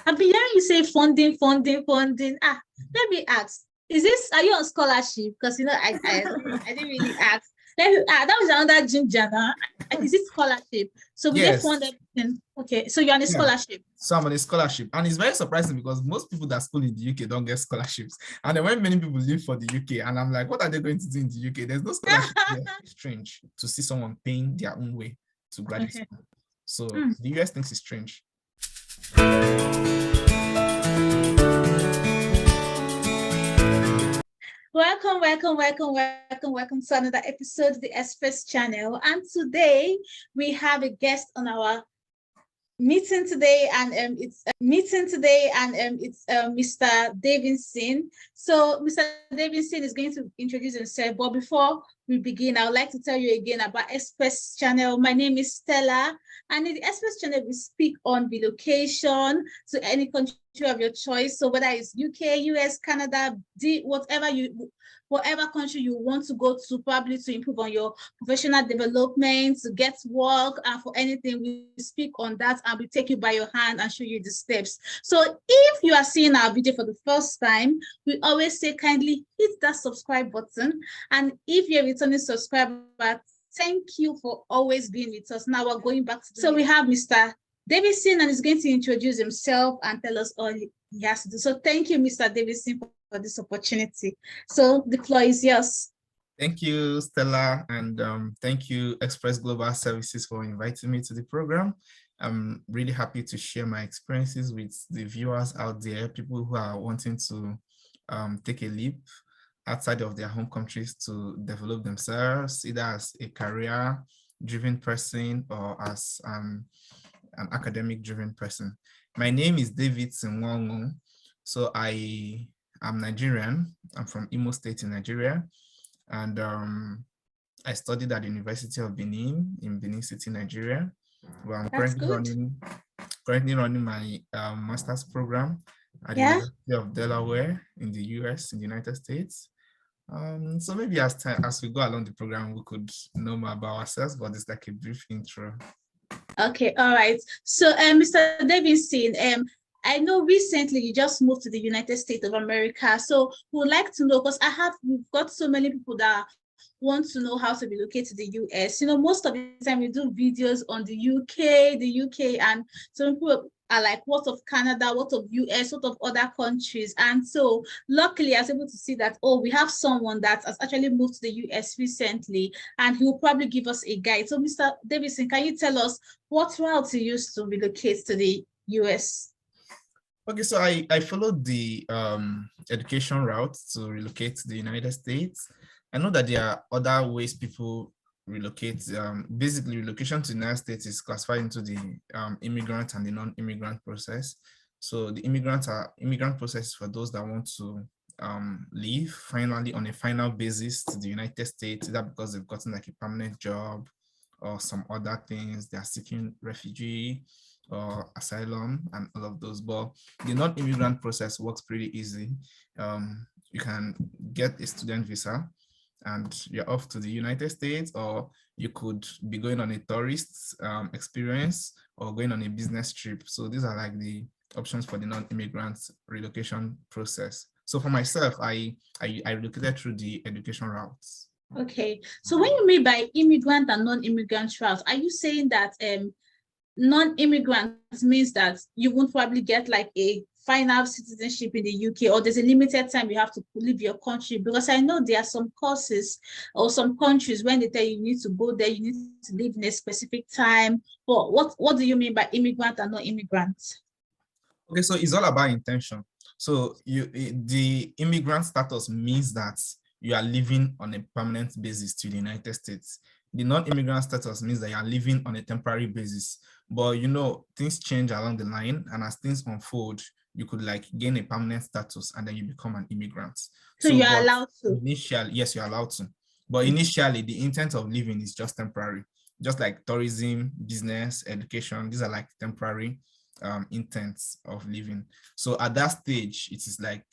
I've been hearing you say funding, funding, funding. Let me ask. Are you on scholarship? Because I didn't really ask. That was another ginger. Is it scholarship? So we did fund Yes. everything. Okay, so you're on a scholarship. So I'm on a scholarship, and it's very surprising because most people that school in the UK don't get scholarships. And then when many people leave for the UK, and I'm like, what are they going to do in the UK? There's no scholarship here. It's strange to see someone paying their own way to graduate school. So the US thinks it's strange. Welcome to another episode of the Express channel. And today we have a guest on our meeting today, and it's Mr. Davidson. So Mr. Davidson is going to introduce himself, but before we begin, I would like to tell you again about Express channel. My name is Stella, and in the Express channel we speak on relocation to any country of your choice. So whether it's UK, US, Canada, whatever country you want to go to, probably to improve on your professional development, to get work, and for anything, we speak on that, and we take you by your hand and show you the steps. So if you are seeing our video for the first time, we always say kindly hit that subscribe button. And if you're a returning subscriber, thank you for always being with us. Now we're going back to so we have Mr. Davidson, and he's going to introduce himself and tell us all he has to do. So thank you, Mr. Davidson, for this opportunity. So the floor is yours. Thank you, Stella, and thank you, Express Global Services, for inviting me to the program. I'm really happy to share my experiences with the viewers out there, people who are wanting to take a leap outside of their home countries to develop themselves, either as a career-driven person or as an academic-driven person. My name is DAVIDSON. So I am Nigerian. I'm from Imo State in Nigeria. And I studied at the University of Benin in Benin City, Nigeria, where I'm currently running my master's program at the University of Delaware in the US, in the United States. So maybe as we go along the program, we could know more about ourselves, but it's like a brief intro. Okay, all right. So Mr. Davidson, I know recently you just moved to the United States of America. So we would like to know, because we've got so many people that want to know how to relocate to the US. You know, most of the time we do videos on the UK, and some people are like, what of Canada, what of US, what of other countries? And so luckily I was able to see that, we have someone that has actually moved to the US recently, and he will probably give us a guide. So Mr. Davidson, can you tell us what route you used to relocate to the US? Okay, so I followed the education route to relocate to the United States. I know that there are other ways people relocate. Basically, relocation to the United States is classified into the immigrant and the non-immigrant process. So the immigrant process is for those that want to leave finally on a final basis to the United States, either because they've gotten like a permanent job or some other things, they are seeking refugee or asylum and all of those. But the non-immigrant process works pretty easy. You can get a student visa and you're off to the United States, or you could be going on a tourist experience or going on a business trip. So these are like the options for the non-immigrant relocation process. So for myself, I relocated through the education routes. Okay, so when you mean by immigrant and non-immigrant routes, are you saying that non-immigrant means that you won't probably get like a final citizenship in the UK, or there's a limited time you have to leave your country? Because I know there are some courses or some countries when they tell you need to go there, you need to live in a specific time. But what do you mean by immigrant and non-immigrant? Okay, so it's all about intention. So the immigrant status means that you are living on a permanent basis to the United States. The non-immigrant status means that you are living on a temporary basis. But you know, things change along the line, and as things unfold, you could like gain a permanent status and then you become an immigrant. So you're allowed to? Initially, yes, you're allowed to. But initially, the intent of living is just temporary. Just like tourism, business, education, these are like temporary intents of living. So at that stage, it is like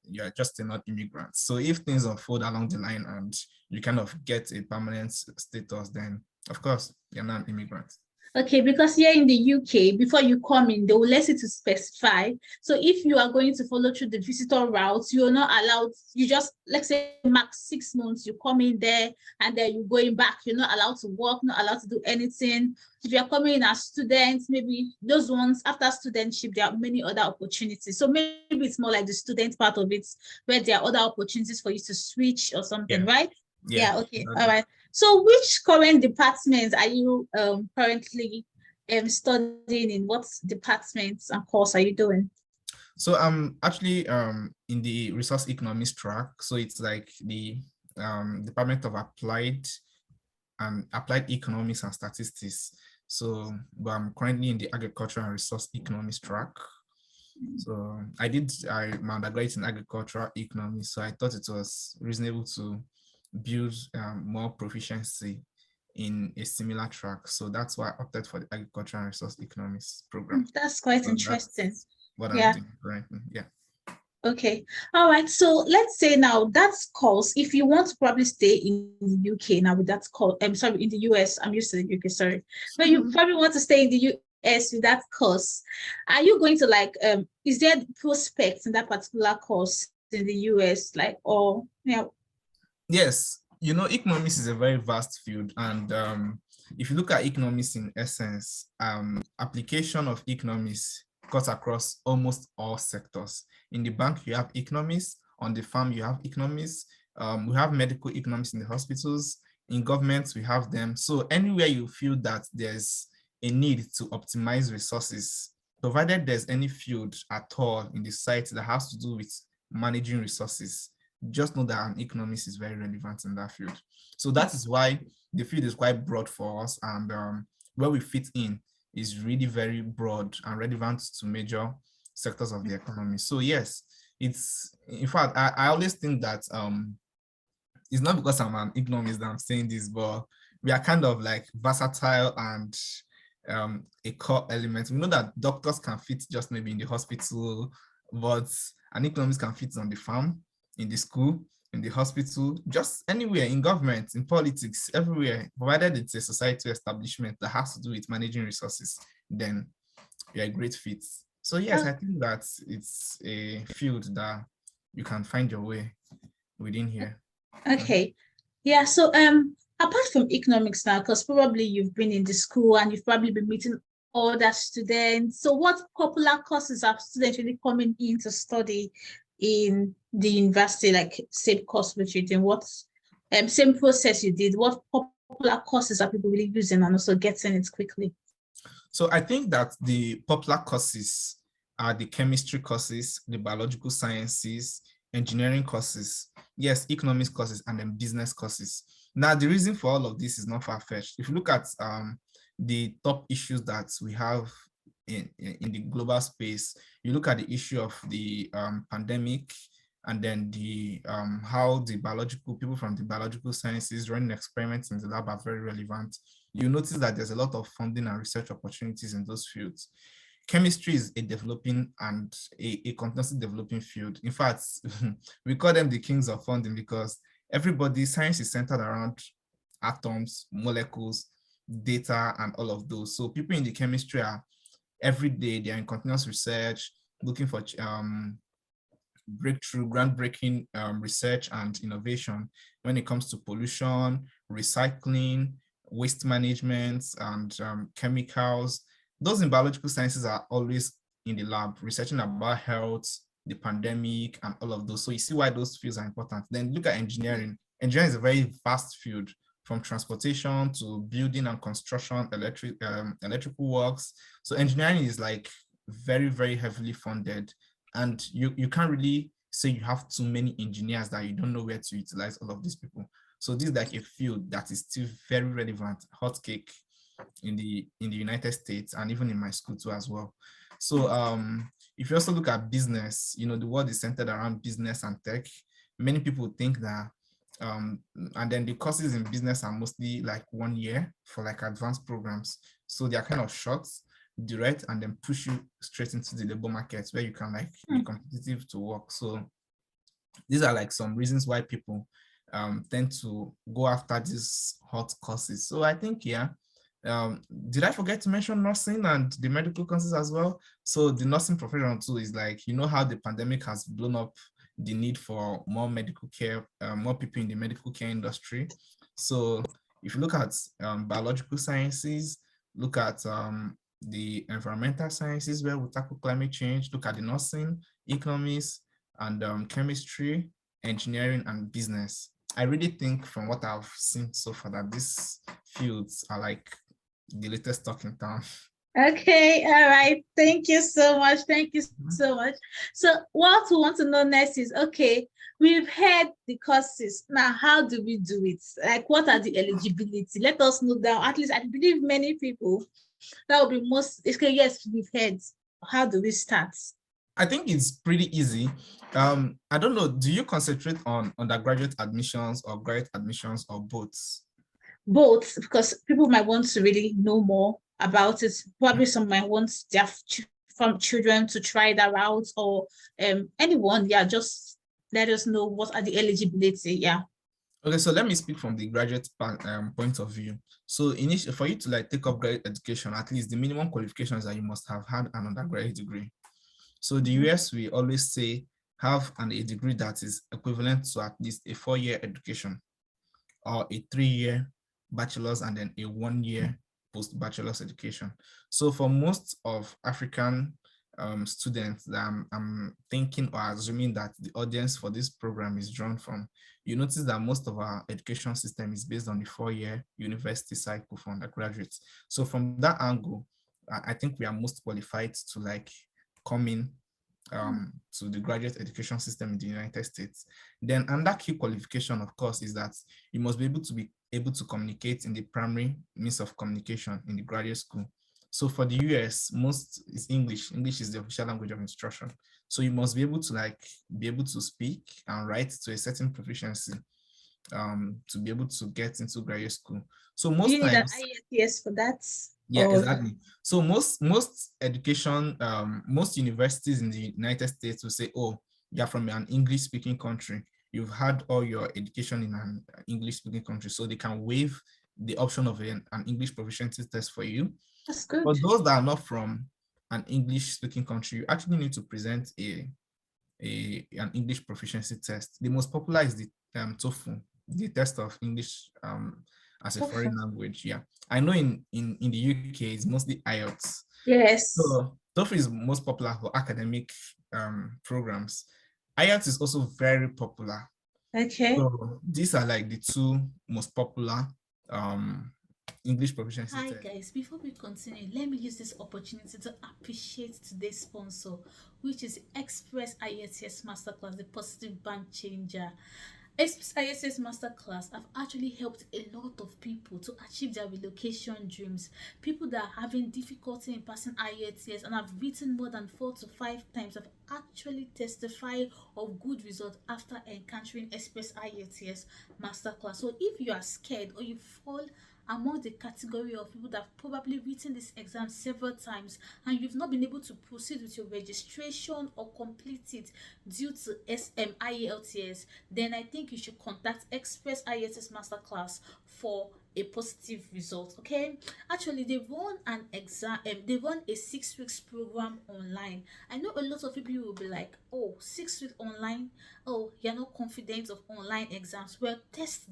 you're just not immigrant. So if things unfold along the line and you kind of get a permanent status, then of course you're not an immigrant. Okay, because here in the UK, before you come in, they will let you to specify. So if you are going to follow through the visitor route, you're not allowed, you just, let's say, max 6 months, you come in there and then you're going back. You're not allowed to work, not allowed to do anything. If you're coming in as students, maybe those ones after studentship, there are many other opportunities. So maybe it's more like the student part of it, where there are other opportunities for you to switch or something, Yeah. right? Yeah. Yeah, okay. All right. So which current departments are you currently studying in? What departments and course are you doing? So I'm actually in the resource economics track. So it's like the Department of Applied Economics and Statistics. So but I'm currently in the Agriculture and Resource Economics track. So my undergraduate in agricultural economics. So I thought it was reasonable to build more proficiency in a similar track. So that's why I opted for the agriculture and resource economics program. That's quite So interesting. that's what I'm Yeah. doing right now. Yeah. Okay. All right. So let's say now that's course. If you want to probably stay in the UK now with that course, I'm sorry, in the US. I'm used to the UK, sorry. But you probably want to stay in the US with that course. Are you going to like is there prospects in that particular course in the US? Like, or yeah. Yes, economics is a very vast field, and if you look at economics in essence, application of economics cuts across almost all sectors. In the bank, you have economics. On the farm, you have economics. We have medical economics in the hospitals. In governments, we have them. So anywhere you feel that there's a need to optimize resources, provided there's any field at all in the site that has to do with managing resources, just know that an economist is very relevant in that field. So that is why the field is quite broad for us, and where we fit in is really very broad and relevant to major sectors of the economy. So yes, it's, in fact, I always think that it's not because I'm an economist that I'm saying this, but we are kind of like versatile and a core element. We know that doctors can fit just maybe in the hospital, but an economist can fit on the farm, in the school, in the hospital, just anywhere, in government, in politics, everywhere, provided it's a societal establishment that has to do with managing resources, then you're a great fit. So yes, I think that it's a field that you can find your way within here. Okay. Yeah. So apart from economics now, because probably you've been in the school and you've probably been meeting other students. So what popular courses are students really coming in to study in the university, like same course which you did? What same process you did? What popular courses are people really using and also getting it quickly? So I think that the popular courses are the chemistry courses, the biological sciences, engineering courses, yes, economics courses, and then business courses. Now, the reason for all of this is not far-fetched. If you look at the top issues that we have in the global space, you look at the issue of the pandemic, and then the how the biological people from the biological sciences running experiments in the lab are very relevant. You notice that there's a lot of funding and research opportunities in those fields. Chemistry is a developing and a continuously developing field. In fact, we call them the kings of funding because science is centered around atoms, molecules, data, and all of those. So people in the chemistry are every day, they're in continuous research, looking for breakthrough, groundbreaking research and innovation when it comes to pollution, recycling, waste management, and chemicals. Those in biological sciences are always in the lab, researching about health, the pandemic, and all of those. So you see why those fields are important. Then look at engineering. Engineering is a very vast field, from transportation to building and construction, electrical works. So engineering is like very, very heavily funded. And you can't really say you have too many engineers that you don't know where to utilize all of these people. So this is like a field that is still very relevant, hot cake in the United States, and even in my school too as well. So if you also look at business, the world is centered around business and tech. Many people think that and then the courses in business are mostly like 1 year for like advanced programs. So they're kind of short, direct, and then push you straight into the labor market where you can like be competitive to work. So these are like some reasons why people tend to go after these hot courses. So I think, yeah, Did I forget to mention nursing and the medical courses as well? So the nursing profession too is like, you know how the pandemic has blown up the need for more medical care, more people in the medical care industry. So if you look at biological sciences, look at the environmental sciences where we tackle climate change, look at the nursing, economics, and chemistry, engineering, and business. I really think from what I've seen so far that these fields are like the latest talk in town. Okay, all right. Thank you so much. Thank you so much. So what we want to know next is, okay, we've heard the courses. Now, how do we do it? Like, what are the eligibility? Let us know that. At least I believe many people, that will be most, okay, yes, we've heard. How do we start? I think it's pretty easy. I don't know, do you concentrate on undergraduate admissions or graduate admissions or both? Both, because people might want to really know more about it. Probably some might want their from children to try that out, or anyone. Yeah, just let us know what are the eligibility. Yeah. Okay, so let me speak from the graduate point of view. So initially, for you to like take up graduate education, at least the minimum qualifications that you must have had an undergraduate degree. So the US, we always say have a degree that is equivalent to at least a 4-year education or a 3-year bachelor's and then a 1-year post-bachelor's education. So for most of African students that I'm thinking or assuming that the audience for this program is drawn from, you notice that most of our education system is based on the 4-year university cycle for undergraduates. So from that angle, I think we are most qualified to like come in to the graduate education system in the United States. Then another key qualification, of course, is that you must be able to communicate in the primary means of communication in the graduate school. So for the US, most is English. English is the official language of instruction. So you must be able to speak and write to a certain proficiency to be able to get into graduate school. So most You need an times, IELTS for that. yeah, exactly. So most education, most universities in the United States will say, oh, you're from an English speaking country. You've had all your education in an English speaking country. So they can waive the option of an English proficiency test for you. That's good. For those that are not from an English speaking country, you actually need to present an English proficiency test. The most popular is the TOEFL, the test of English as a foreign language. Yeah, I know in the UK it's mostly IELTS. Yes. So TOEFL is most popular for academic programs. IELTS is also very popular. Okay. So these are like the two most popular English proficiency Hi test. guys, before we continue, let me use this opportunity to appreciate today's sponsor, which is Express IELTS Masterclass, the positive bank changer. Express IELTS Masterclass have actually helped a lot of people to achieve their relocation dreams. People that are having difficulty in passing IELTS and have written more than 4 to 5 times have actually testified of good results after encountering Express IELTS Masterclass. So if you are scared or you fall among the category of people that have probably written this exam several times and you've not been able to proceed with your registration or complete it due to IELTS, then I think you should contact Express IELTS Masterclass for a positive result. Okay, actually they run an exam, they run a 6 weeks program online. I know a lot of people will be like, oh, 6 weeks online, oh, you're not confident of online exams. Well, test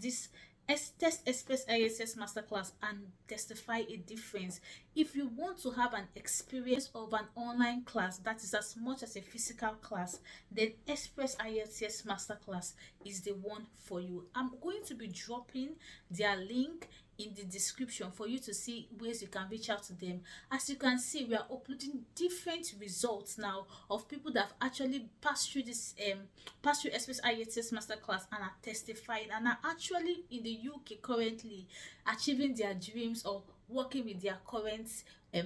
Express IELTS Masterclass and testify a difference. If you want to have an experience of an online class that is as much as a physical class, then Express IELTS Masterclass is the one for you. I'm going to be dropping their link in the description for you to see ways you can reach out to them. As you can see, we are uploading different results now of people that have actually passed through this Express IELTS Masterclass and are testifying and are actually in the UK currently achieving their dreams or working with their current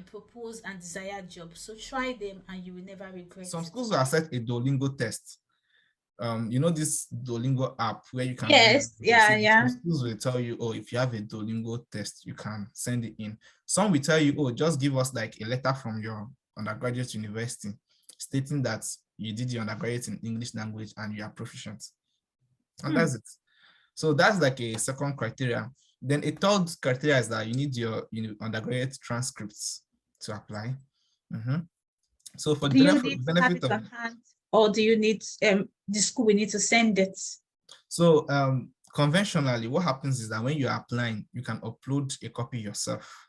proposed and desired job. So try them and you will never regret. Some schools will accept a Duolingo test. You know this Duolingo app where you can Yes, yeah. Some schools will tell you, oh, if you have a Duolingo test, you can send it in. Some will tell you, oh, just give us like a letter from your undergraduate university stating that you did your undergraduate in English language and you are proficient. And that's it. So that's like a second criteria. Then a third criteria is that you need your undergraduate transcripts to apply. So for Do you the need to have benefit it of, on hand, or do you need the school we need to send it? so conventionally, what happens is that when you're applying, you can upload a copy yourself.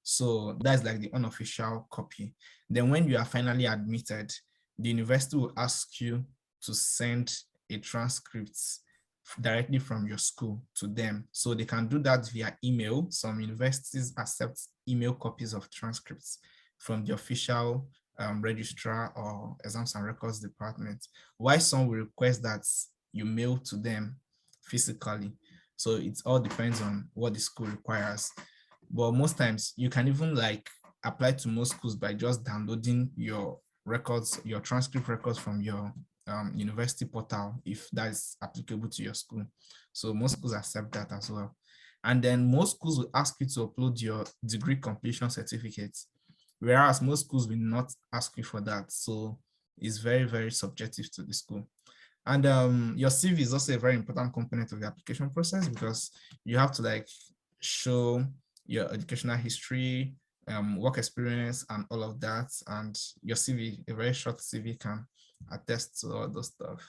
So that's like the unofficial copy. Then when you are finally admitted, the university will ask you to send a transcript directly from your school to them. So they can do that via email. Some universities accept email copies of transcripts from the official registrar or exams and records department, while some will request that you mail to them physically. So it all depends on what the school requires. But most times you can even like apply to most schools by just downloading your records, your transcript records from your university portal, if that is applicable to your school. So most schools accept that as well. And then most schools will ask you to upload your degree completion certificate, whereas most schools will not ask you for that. So it's very, very subjective to the school. And your CV is also a very important component of the application process, because you have to like show your educational history, work experience, and all of that. And your CV, a very short CV, can attest to all those stuff.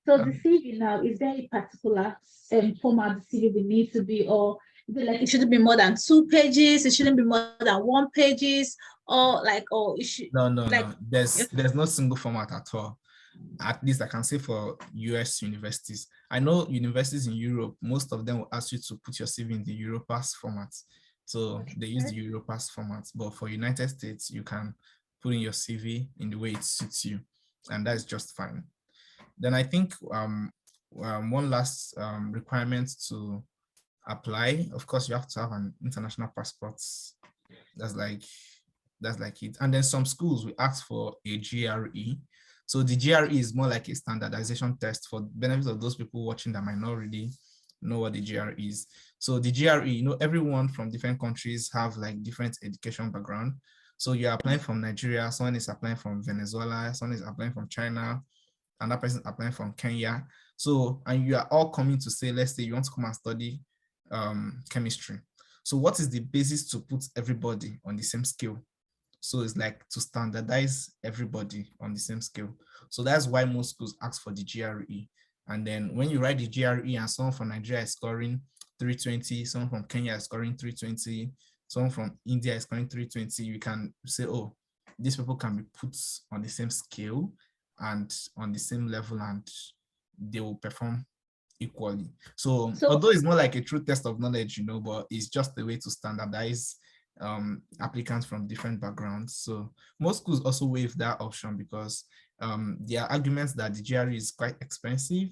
So the CV now, is there a particular format the CV will need to be, or is it like it shouldn't be more than 2 pages, it shouldn't be more than 1 pages, or like, or it should No, like there's no single format at all. At least I can say for US universities. I know universities in Europe, most of them will ask you to put your CV in the Europass format. So they use the Europass format, but for United States, you can put in your CV in the way it suits you, and that's just fine. Then I think one last requirement to apply, of course, you have to have an international passport. That's like it. And then some schools will ask for a GRE. So the GRE is more like a standardization test for benefits of those people watching that might not really know what the GRE is. So the GRE, everyone from different countries have like different education background. So you're applying from Nigeria, someone is applying from Venezuela, someone is applying from China, another person is applying from Kenya. So, and you are all coming to say, let's say you want to come and study chemistry. So what is the basis to put everybody on the same scale? So it's like to standardize everybody on the same scale. So that's why most schools ask for the GRE. And then when you write the GRE and someone from Nigeria is scoring 320, someone from Kenya is scoring 320, someone from India is scoring 320, you can say, oh, these people can be put on the same scale and on the same level, and they will perform equally. So although it's not like a true test of knowledge, but it's just a way to standardize applicants from different backgrounds. So most schools also waive that option because there are arguments that the GRE is quite expensive,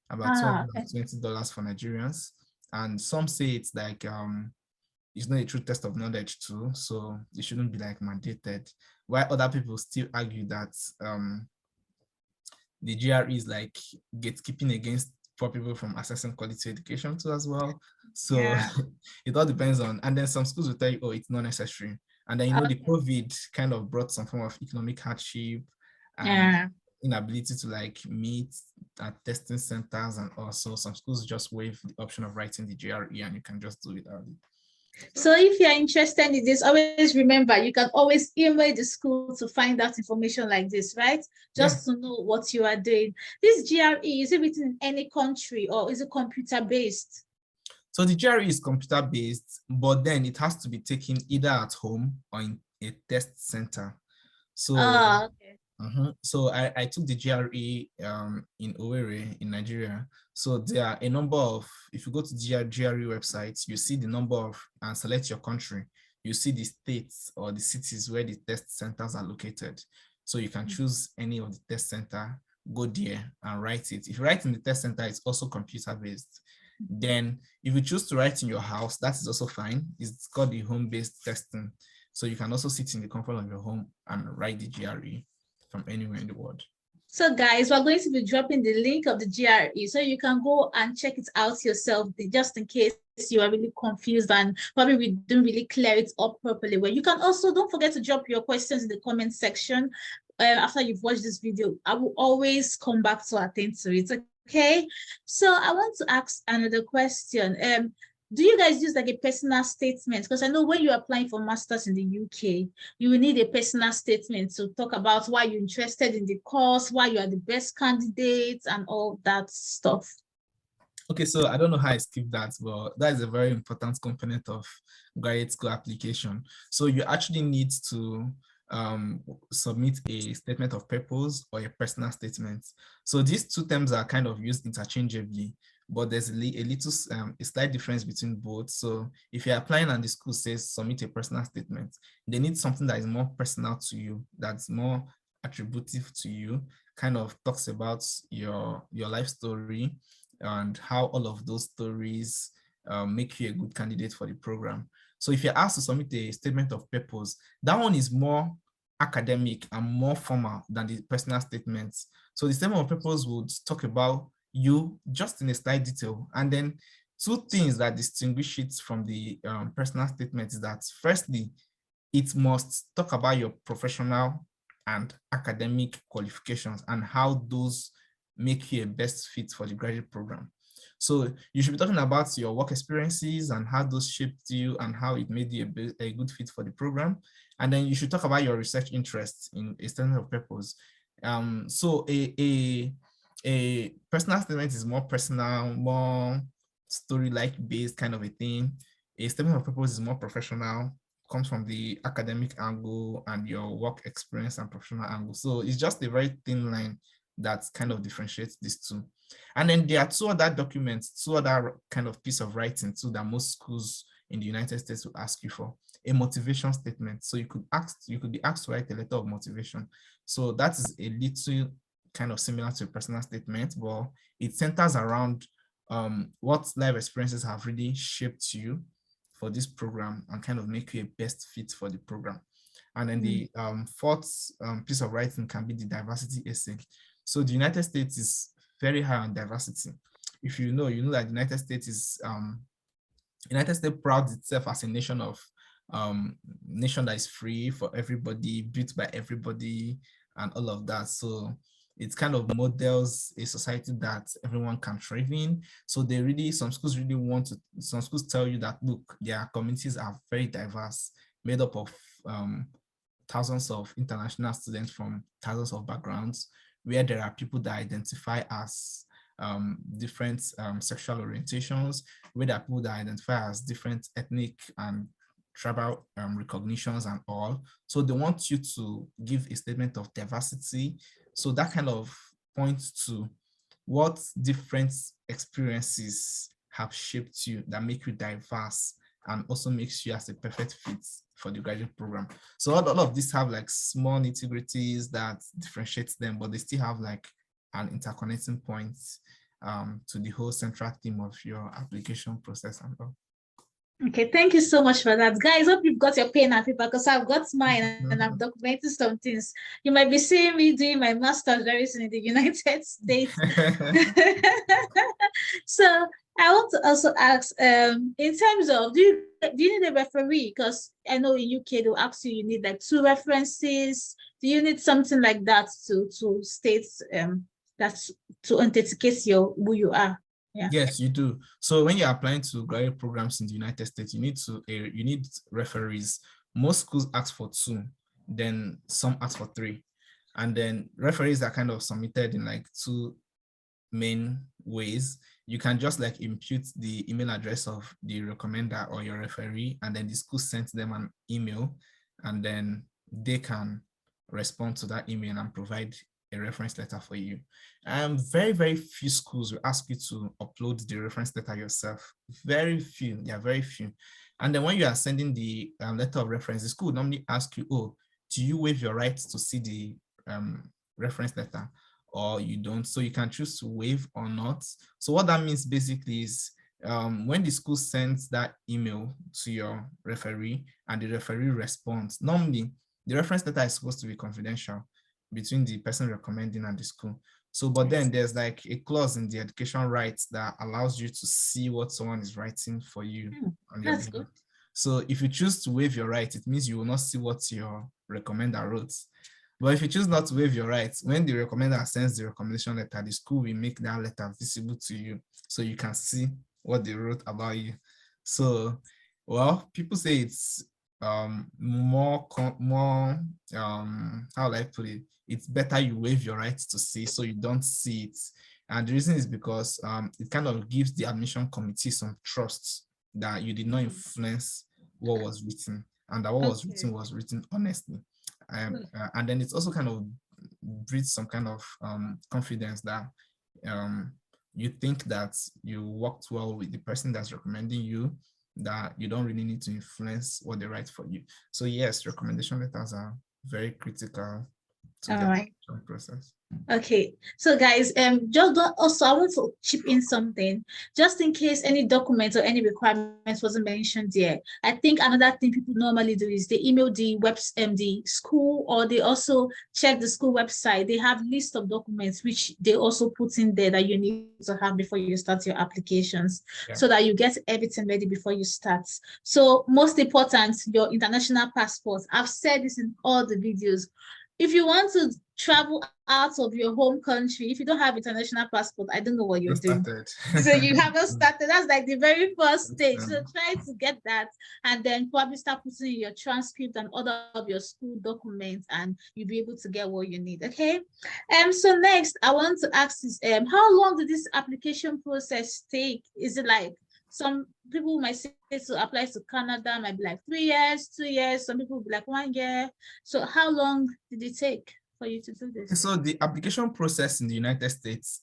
about $220 for Nigerians, and some say it's like it's not a true test of knowledge too, so it shouldn't be like mandated, while other people still argue that the GRE is like gatekeeping against poor people from accessing quality education too as well. So it all depends on, and then some schools will tell you, oh, it's not necessary. And then, the COVID kind of brought some form of economic hardship and inability to like meet at testing centers, and also some schools just waive the option of writing the GRE and you can just do it without it. So if you're interested in this, always remember, you can always email the school to find out information like this, right? Just to know what you are doing. This GRE, is it written in any country or is it computer-based? So the GRE is computer-based, but then it has to be taken either at home or in a test center. So, so I took the GRE in Owerri in Nigeria. So there are a number of, if you go to the GRE websites, you see the number of, and select your country, you see the states or the cities where the test centers are located. So you can choose any of the test center, go there and write it. If you write in the test center, it's also computer-based. Then if you choose to write in your house, that is also fine. It's called the home-based testing. So you can also sit in the comfort of your home and write the GRE from anywhere in the world. So guys, we're going to be dropping the link of the GRE so you can go and check it out yourself, just in case you are really confused and probably we didn't really clear it up properly. Well, you can also, don't forget to drop your questions in the comment section after you've watched this video. I will always come back to attend to it. Okay, so I want to ask another question. do you guys use like a personal statement? Because I know when you're applying for masters in the UK, you will need a personal statement to talk about why you're interested in the course, why you are the best candidate, and all that stuff. Okay, so I don't know how I skipped that, but that is a very important component of graduate school application. So you actually need to submit a statement of purpose or a personal statement. So these two terms are kind of used interchangeably, but there's a slight difference between both. So if you're applying and the school says submit a personal statement, they need something that is more personal to you, that's more attributive to you, kind of talks about your life story and how all of those stories make you a good candidate for the program. So if you're asked to submit a statement of purpose, that one is more academic and more formal than the personal statements. So the statement of purpose would talk about you just in a slight detail. And then two things that distinguish it from the personal statement is that firstly, it must talk about your professional and academic qualifications and how those make you a best fit for the graduate program. So you should be talking about your work experiences and how those shaped you and how it made you a good fit for the program. And then you should talk about your research interests in a statement of purpose. So a personal statement is more personal, more story-like based kind of a thing. A statement of purpose is more professional, comes from the academic angle and your work experience and professional angle. So it's just a very thin line that kind of differentiates these two. And then there are two other documents, two other kind of piece of writing too that most schools in the United States will ask you for. A motivation statement. So you could be asked to write a letter of motivation. So that is a little kind of similar to a personal statement, but it centers around what life experiences have really shaped you for this program and kind of make you a best fit for the program. And then the fourth piece of writing can be the diversity essay. So the United States is very high on diversity. If you know that the United States is United States prouds itself as a nation that is free for everybody, built by everybody, and all of that. So it kind of models a society that everyone can thrive in. So some schools tell you that, look, their communities are very diverse, made up of thousands of international students from thousands of backgrounds, where there are people that identify as different sexual orientations, where there are people that identify as different ethnic and tribal recognitions and all. So they want you to give a statement of diversity. So that kind of points to what different experiences have shaped you that make you diverse and also makes you as a perfect fit for the graduate program. So all of these have like small nitty-gritties that differentiates them, but they still have like an interconnecting point to the whole central theme of your application process and all. Okay, thank you so much for that. Guys, hope you've got your pen and paper because I've got mine and I'm documenting some things. You might be seeing me doing my master's very soon in the United States. So I want to also ask, in terms of, do you need a referee? Because I know in UK they'll ask you need like 2 references. Do you need something like that to state that's to authenticate who you are? Yeah. Yes, you do. So when you're applying to graduate programs in the United States, you need referees. Most schools ask for 2, then some ask for 3. And then referees are kind of submitted in like 2 main ways. You can just like impute the email address of the recommender or your referee, and then the school sends them an email, and then they can respond to that email and provide a reference letter for you. Very, very few schools will ask you to upload the reference letter yourself. Very few, yeah, very few. And then when you are sending the letter of reference, the school will normally ask you, oh, do you waive your right to see the reference letter, or you don't? So you can choose to waive or not. So what that means basically is when the school sends that email to your referee and the referee responds, normally the reference letter is supposed to be confidential between the person recommending and the school. So, but then there's like a clause in the education rights that allows you to see what someone is writing for you. That's good. So if you choose to waive your right, it means you will not see what your recommender wrote. But if you choose not to waive your rights, when the recommender sends the recommendation letter, the school will make that letter visible to you so you can see what they wrote about you. So, well, people say it's more how will I put it? It's better you waive your right to see so you don't see it. And the reason is because it kind of gives the admission committee some trust that you did not influence what was written, and that what was written honestly. And then it's also kind of breeds some kind of confidence that you think that you worked well with the person that's recommending you, that you don't really need to influence what they write for you. So yes, recommendation letters are very critical to the application process. Okay, so guys, just don't, also I want to chip in something just in case any documents or any requirements wasn't mentioned there. I think another thing people normally do is they email the the school, or they also check the school website. They have list of documents which they also put in there that you need to have before you start your applications, so that you get everything ready before you start. So most important, your international passport. I've said this in all the videos. If you want to travel out of your home country, if you don't have international passport, I don't know what you're doing. So you haven't started. That's like the very first stage. So try to get that, and then probably start putting in your transcript and other of your school documents, and you'll be able to get what you need. Okay. So next, I want to ask is how long did this application process take? Is it like some people might say to apply to Canada might be like 3 years, 2 years, some people will be like 1 year. So how long did it take for you to do this? So the application process in the United States,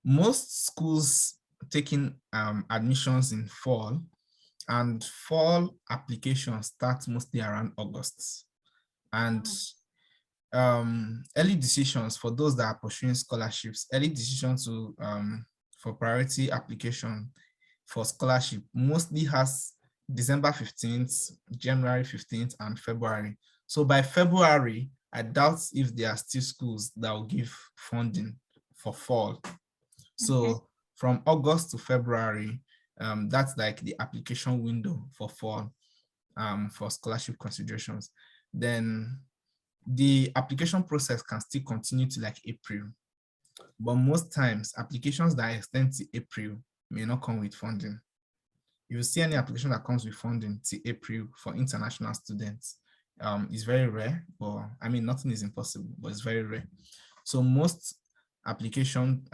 most schools taking admissions in fall, and fall applications start mostly around August. And early decisions for those that are pursuing scholarships, early decisions to for priority application for scholarship mostly has December 15th, January 15th, and February. So by February, I doubt if there are still schools that will give funding for fall. So from August to February, that's like the application window for fall for scholarship considerations. Then the application process can still continue to like April. But most times, applications that extend to April may not come with funding. If you see any application that comes with funding to April for international students, it's very rare, but I mean, nothing is impossible, but it's very rare. So most application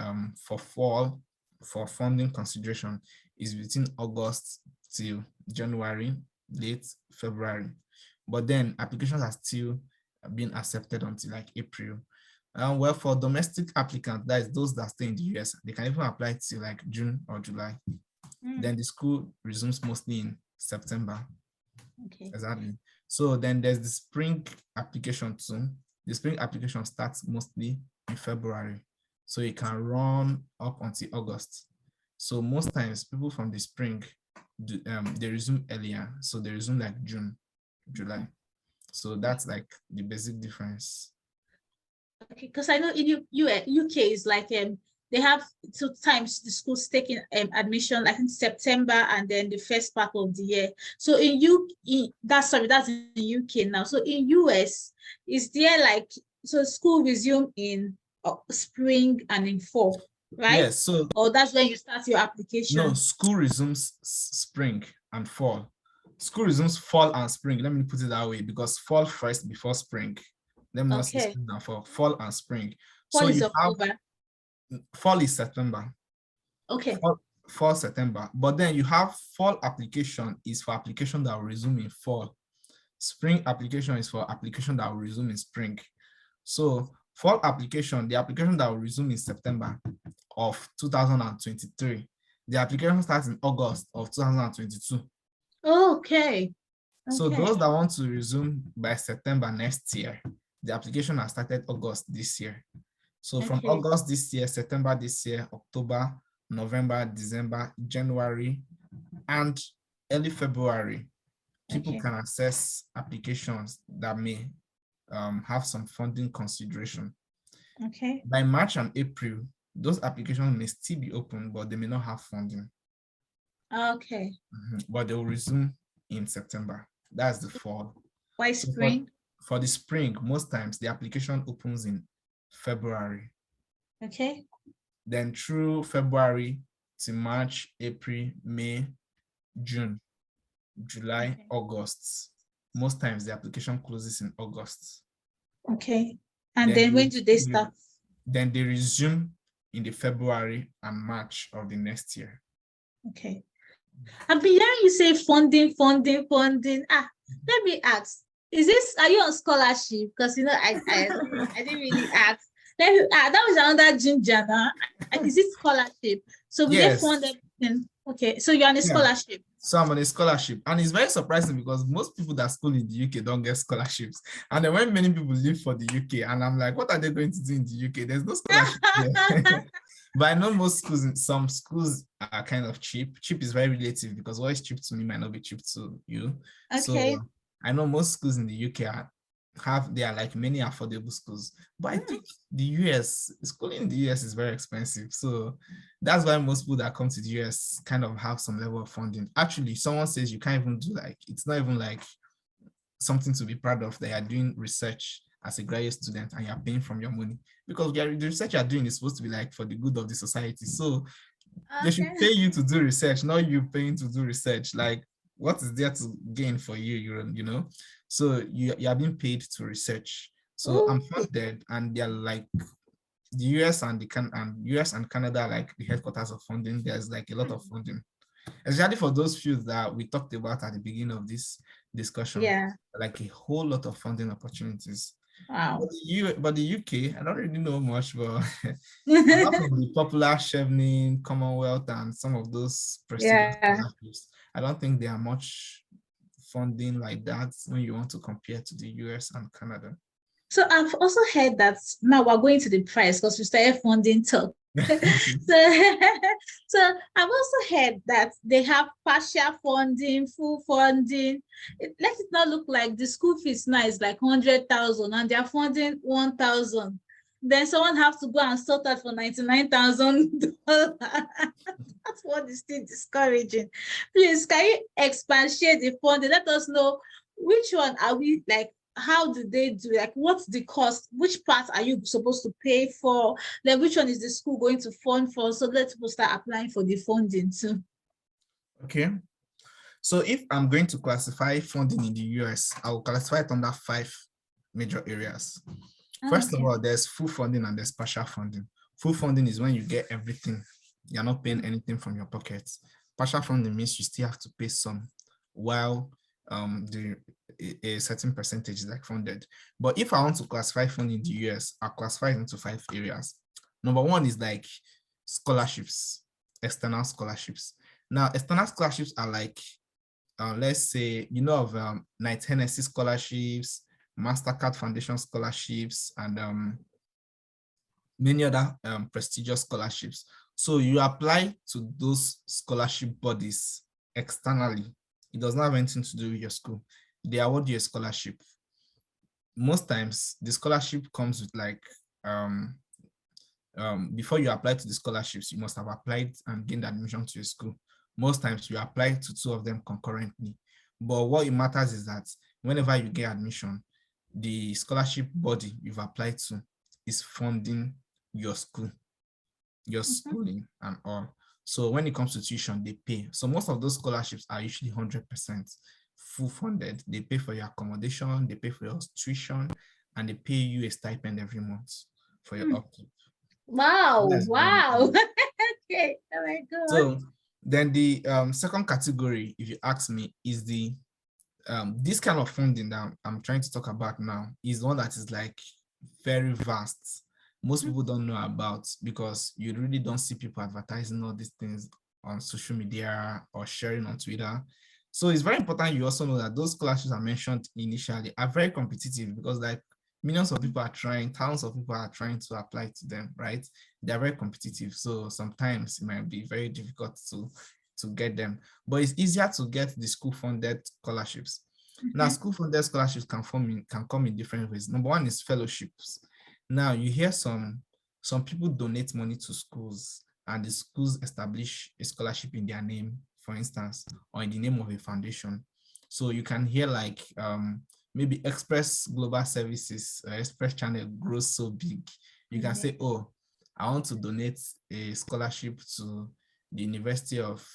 for fall for funding consideration is between August till January, late February. But then applications are still being accepted until like April. Well, for domestic applicants, that is those that stay in the US, they can even apply to like June or July. Then the school resumes mostly in September. Exactly. So then there's the spring application too. The spring application starts mostly in February. So it can run up until August. So most times people from the spring, they resume earlier. So they resume like June, July. So that's like the basic difference. Okay, because I know in UK is like they have 2 times the schools taking admission like in September and then the first part of the year. So in that's in UK now. So in US, is there like, so school resume in spring and in fall, right? Yes. So or that's when you start your application. No, school resumes spring and fall. School resumes fall and spring. Let me put it that way, because fall first before spring. Let me not say spring and fall and spring. Fall is October. Fall is September. Okay. Fall September. But then you have fall application is for application that will resume in fall. Spring application is for application that will resume in spring. So fall application, the application that will resume in September of 2023. The application starts in August of 2022. Okay. So those that want to resume by September next year, the application has started August this year. So from August this year, September this year, October, November, December, January, and early February, people can access applications that may have some funding consideration. By March and April, those applications may still be open, but they may not have funding. But they will resume in September. That's the fall. Why spring? For the spring, most times the application opens in February. Then through February to March, April, May, June, July, Okay. August. Most times the application closes in August. Okay. And Then then when do they start? then they resume in the February and March of the next year. Okay. I've been hearing you say funding, funding, funding. Let me ask. Are you on scholarship? Because I didn't really ask. That was another ginger now. Is it scholarship? So will they fund Yes. everything? Okay. So you're on a Yeah. scholarship. So I'm on a scholarship, and it's very surprising because most people that school in the UK don't get scholarships. And then when many people live for the UK, and I'm like, what are they going to do in the UK? There's no scholarship there. But I know most schools, some schools are kind of cheap. Cheap is very relative because what is cheap to me might not be cheap to you. Okay. So I know most schools in the UK they are like many affordable schools. But I think the US, schooling in the US is very expensive. So that's why most people that come to the US kind of have some level of funding. Actually, someone says you can't even do it's not even like something to be proud of that you're doing research as a graduate student and you're paying from your money, because the research you're doing is supposed to be like for the good of the society. So they should pay you to do research, not you paying to do research. Like, what is there to gain for you, you know? So you are being paid to research. So I'm funded, and they're like the US and US and Canada are like the headquarters of funding. There's like a lot of funding, especially for those fields that we talked about at the beginning of this discussion. Yeah. Like a whole lot of funding opportunities. Wow. But the UK, I don't really know much, but apart from the popular Chevening, Commonwealth, and some of those prestigious scholarships, I don't think there are much funding like that when you want to compare to the US and Canada. So I've also heard that now we're going to the price because we started funding talk. so I've also heard that they have partial funding, full funding. Let it not look like the school fees now is like 100,000 and they're funding 1,000. Then someone has to go and sort that for $99,000. That's what is still discouraging. Please, can you expatiate the funding? Let us know which one are we like. How do they do, like, what's the cost? Which part are you supposed to pay for? Then which one is the school going to fund for? So let people start applying for the funding too. Okay. So if I'm going to classify funding in the US, I will classify it under 5 major areas. First of all, there's full funding and there's partial funding. Full funding is when you get everything. You're not paying anything from your pockets. Partial funding means you still have to pay some, while a certain percentage is like funded. But if I want to classify funding in the US, I'll classify it into 5 areas. Number 1 is like scholarships, external scholarships. Now, external scholarships are like, let's say, you know, of Knight Hennessy scholarships, MasterCard Foundation scholarships, and many other prestigious scholarships. So you apply to those scholarship bodies externally. It does not have anything to do with your school. They award you a scholarship. Most times, the scholarship comes with like, before you apply to the scholarships, you must have applied and gained admission to a school. Most times, you apply to 2 of them concurrently. But what it matters is that whenever you get admission, the scholarship body you've applied to is funding your school, your schooling and all. So when it comes to tuition, they pay. So most of those scholarships are usually 100% full funded. They pay for your accommodation, they pay for your tuition, and they pay you a stipend every month for your upkeep. Wow. Wow. Okay. Oh my God. So then the second category, if you ask me, is the this kind of funding that I'm trying to talk about now is one that is like very vast. Most people don't know about, because you really don't see people advertising all these things on social media or sharing on Twitter. So it's very important you also know that those scholarships I mentioned initially are very competitive, because like millions of people are trying, thousands of people are trying to apply to them, right? They're very competitive. So sometimes it might be very difficult to get them, but it's easier to get the school-funded scholarships. Now, school-funded scholarships can come in different ways. Number 1 is fellowships. Now, you hear some people donate money to schools, and the schools establish a scholarship in their name, for instance, or in the name of a foundation. So you can hear like maybe Express Global Services, Express Channel grows so big. You can say, oh, I want to donate a scholarship to the University of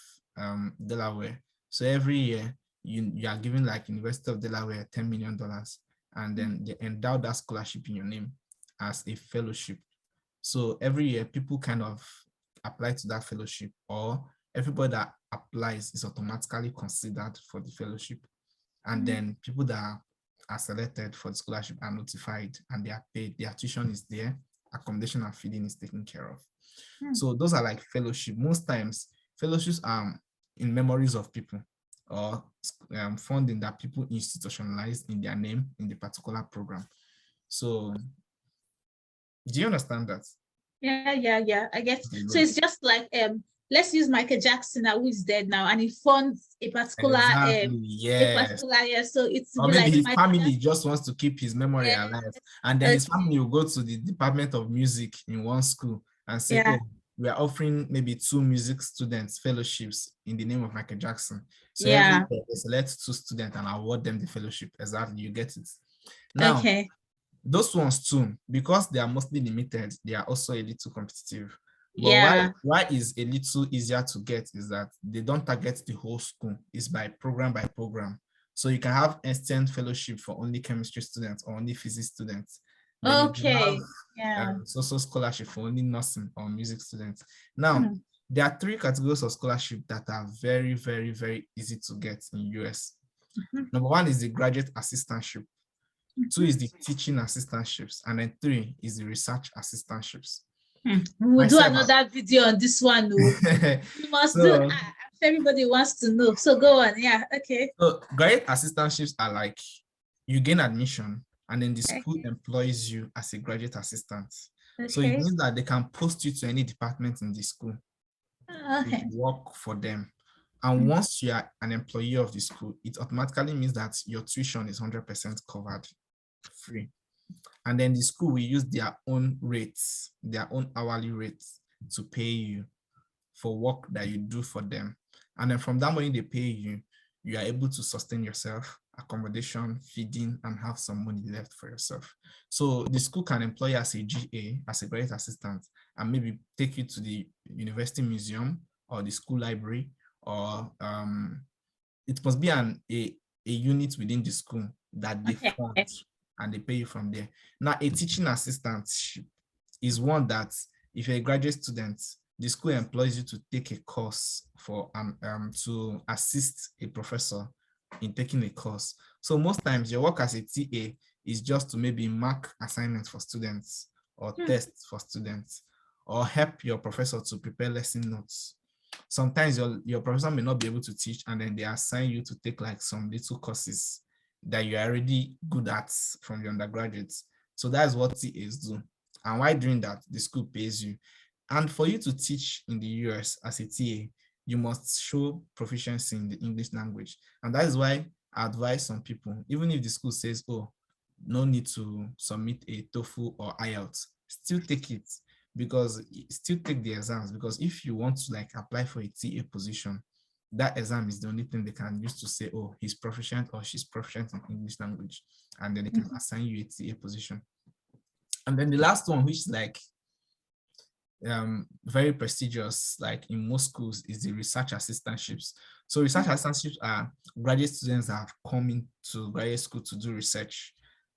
Delaware. So every year you are given like University of Delaware $10 million, and then they endow that scholarship in your name as a fellowship. So every year people kind of apply to that fellowship, or everybody that applies is automatically considered for the fellowship. And then people that are selected for the scholarship are notified, and they are paid. Their tuition is there, accommodation and feeding is taken care of. So those are like fellowship. Most times fellowships are in memories of people, or funding that people institutionalize in their name in the particular program. So do you understand that? Yeah. I guess. Okay, So good. it's just like let's use Michael Jackson now, who is dead now, and he funds a particular Exactly, yes. year. So it's Or be maybe like his Michael family Jackson. just wants to keep his memory Yeah. alive. And then his family will go to the Department of Music in one school and say, Yeah. oh, we are offering maybe 2 music students fellowships in the name of Michael Jackson. So every Yeah. year they select 2 students and award them the fellowship. Exactly, you get it. Now, Okay. those ones too, because they are mostly limited, they are also a little competitive. But Yeah. why is a little easier to get is that they don't target the whole school. It's by program. So you can have instant fellowship for only chemistry students or only physics students. Then you can Okay. have Yeah. social scholarship for only nursing or music students. Now, there are 3 categories of scholarship that are very, very, very easy to get in US. Number 1 is the graduate assistantship. 2 is the teaching assistantships, and then 3 is the research assistantships. We will do another video on this one. We must do. Everybody wants to know. So go on. Yeah. Okay. So graduate assistantships are like you gain admission, and then the school employs you as a graduate assistant. So it means that they can post you to any department in the school. You work for them. And once you are an employee of the school, it automatically means that your tuition is 100% covered, free. And then the school will use their own rates, their own hourly rates to pay you for work that you do for them. And then from that money they pay you, you are able to sustain yourself, accommodation, feeding, and have some money left for yourself. So the school can employ you as a GA, as a graduate assistant, and maybe take you to the university museum or the school library, or it must be a unit within the school that they fund, and they pay you from there. Now, a teaching assistantship is one that if you're a graduate student, the school employs you to take a course for to assist a professor in taking a course. So most times your work as a TA is just to maybe mark assignments for students, or tests for students, or help your professor to prepare lesson notes. Sometimes your professor may not be able to teach, and then they assign you to take like some little courses that you're already good at from your undergraduates. So that's what TAs do. And while doing that, the school pays you. And for you to teach in the US as a TA, you must show proficiency in the English language. And that is why I advise some people, even if the school says, oh, no need to submit a TOEFL or IELTS, still take it, because still take the exams, because if you want to like apply for a TA position, that exam is the only thing they can use to say, oh, he's proficient or she's proficient in English language, and then they can assign you a TA position. And then the last one, which is like very prestigious, like in most schools, is the research assistantships. So research assistantships are graduate students that have come into graduate school to do research,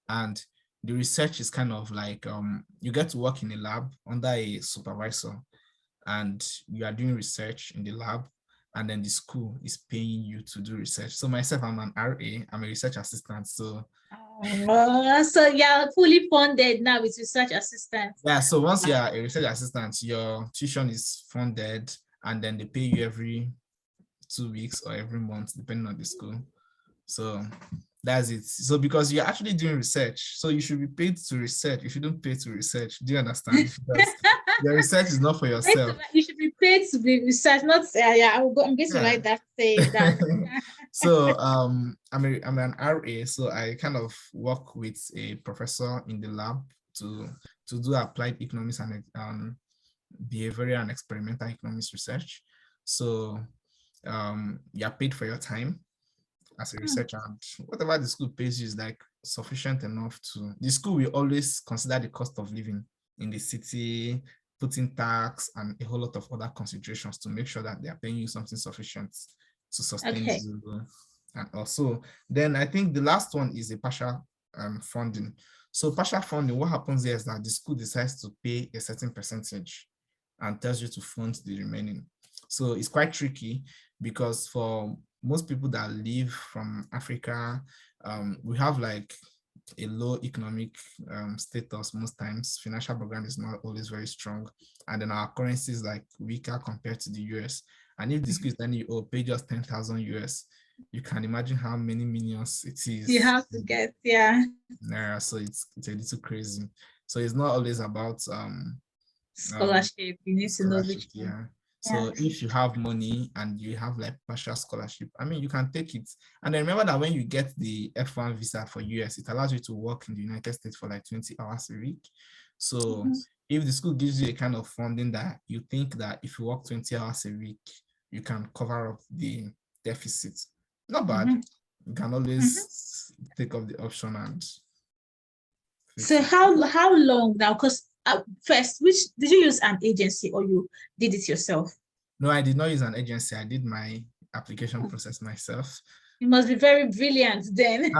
and the research is kind of like you get to work in a lab under a supervisor, and you are doing research in the lab, and then the school is paying you to do research. So myself, I'm an RA, I'm a research assistant. So so you're fully funded now with research assistant. Yeah, so once you're a research assistant, your tuition is funded, and then they pay you every 2 weeks or every month, depending on the school. So that's it. So because you're actually doing research, so you should be paid to research. You shouldn't pay to research. Do you understand? Because your research is not for yourself. You should be paid to be research, not I'm going to write that, say that. So I'm an RA, so I kind of work with a professor in the lab to do applied economics and behavioral and experimental economics research. So you're paid for your time as a researcher, and whatever the school pays you is like sufficient enough to. The school will always consider the cost of living in the city, put in tax and a whole lot of other considerations to make sure that they are paying you something sufficient to sustain Okay. you. And also, then I think the last one is a partial funding. So partial funding, what happens here is that the school decides to pay a certain percentage and tells you to fund the remaining. So it's quite tricky because for most people that live from Africa, we have like a low economic status most times. Financial background is not always very strong. And then our currency is like weaker compared to the US. And if the school is telling you, oh, pay just 10,000 US, you can imagine how many millions it is. You have to get, yeah. So it's a little crazy. So it's not always about Scholarship. You need to know which one. yeah. So if you have money and you have like partial scholarship, I mean, you can take it. And then remember that when you get the F1 visa for US, it allows you to work in the United States for like 20 hours a week. So if the school gives you a kind of funding that you think that if you work 20 hours a week, you can cover up the deficit. Not bad. You can always take up the option and so how long now? Because first, did you use an agency or you did it yourself? No, I did not use an agency. I did my application process myself. You must be very brilliant then.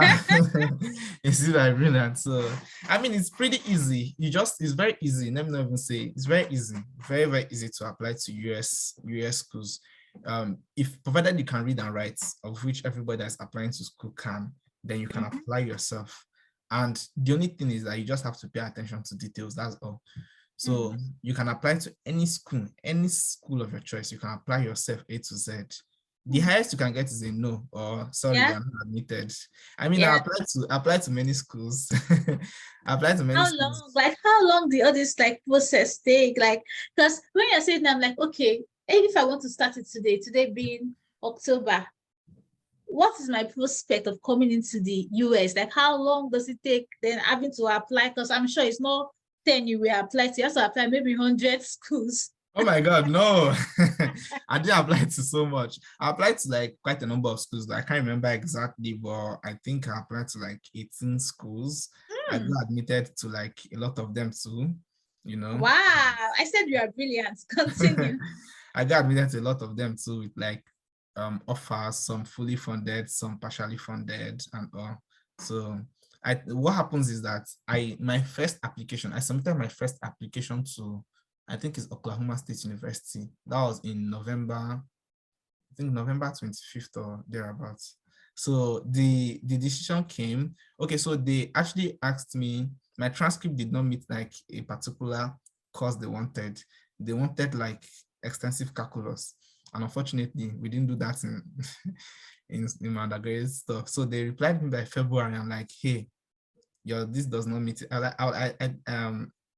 It's very brilliant. So I mean, it's pretty easy. It's very easy. Let me not even say it's very easy, very, very easy to apply to US schools. If provided you can read and write, of which everybody that's applying to school can, then you can apply yourself. And the only thing is that you just have to pay attention to details. That's all. So you can apply to any school of your choice. You can apply yourself A to Z. The highest you can get is a no, or sorry, you're not admitted. I mean, I applied to many schools. I applied to many schools. How long did all this like process take? Like, because when you're saying, I'm like, okay, if I want to start it today being October, what is my prospect of coming into the US? Like, how long does it take then having to apply? Because I'm sure it's not 10 you will apply to. You have to apply maybe 100 schools. Oh my God, no. I didn't apply to so much. I applied to like quite a number of schools. I can't remember exactly, but I think I applied to like 18 schools. I got admitted to like a lot of them too, you know. Wow, I said you are brilliant. Continue. I got admitted to a lot of them too with like offers, some fully funded, some partially funded and all. So what happens is that I submitted my first application to, I think it's Oklahoma State University. That was in November, I think November 25th or thereabouts. So the decision came, okay, so they actually asked me, my transcript did not meet like a particular course they wanted. They wanted like extensive calculus. And unfortunately, we didn't do that in my undergraduate stuff. So they replied me by February. I'm like, hey, this does not meet it.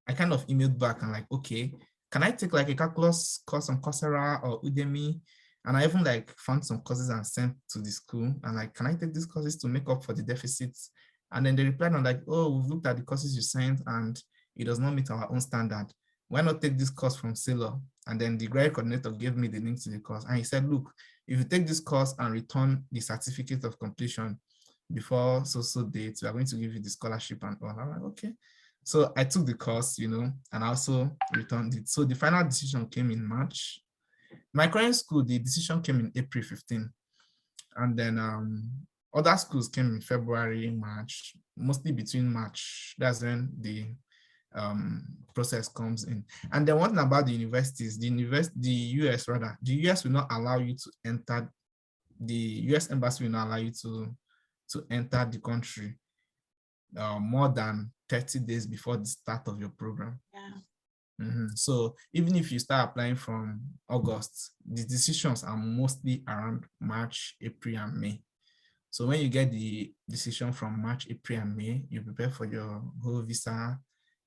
I kind of emailed back and like, okay, can I take like a calculus course on Coursera or Udemy? And I even like found some courses and sent to the school. And like, can I take these courses to make up for the deficits? And then they replied on like, oh, we've looked at the courses you sent and it does not meet our own standard. Why not take this course from Sailor? And then the graduate coordinator gave me the link to the course. And he said, look, if you take this course and return the certificate of completion before so dates, we are going to give you the scholarship and all. I'm like, okay. So I took the course, you know, and I also returned it. So the final decision came in March. My current school, the decision came in April 15. And then other schools came in February, March, mostly between March. That's when the process comes in. And then one thing about the universities, the US will not allow you to enter, the US embassy will not allow you to enter the country more than 30 days before the start of your program. So even if you start applying from August, the decisions are mostly around March, April, and May. So when you get the decision from March, April, and May, you prepare for your whole visa,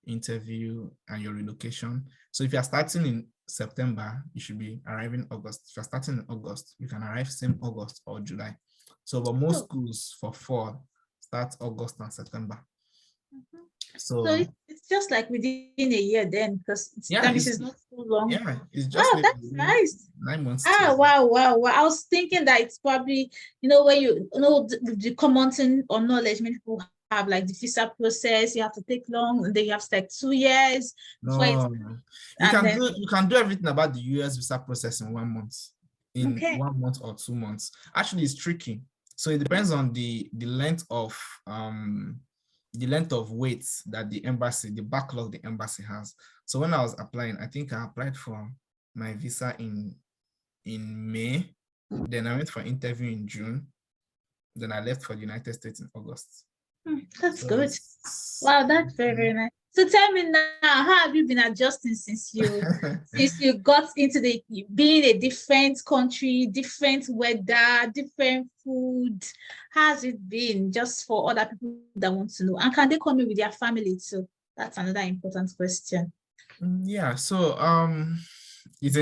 interview, and your relocation. So if you're starting in September, you should be arriving August. If you're starting in August, you can arrive same August or July. So but most schools for fall start August and September. So it's just like within a year then, because this is not too long. Yeah, it's just that's nice. 9 months. Wow. I was thinking that it's probably, when you know the common thing or knowledge, many people have like the visa process, you have to take long, and then you have to take 2 years. No, you can do everything about the US visa process in 1 month. in Okay. 1 month or 2 months. Actually, it's tricky. So it depends on the length of wait that the backlog the embassy has. So when I was applying, I think I applied for my visa in May. Then I went for interview in June. Then I left for the United States in August. That's So good. Wow, that's very, very nice. So tell me now, how have you been adjusting since you got into the being a different country, different weather, different food? How's it been, just for other people that want to know? And can they come in with their family too? That's another important question. Yeah, so it's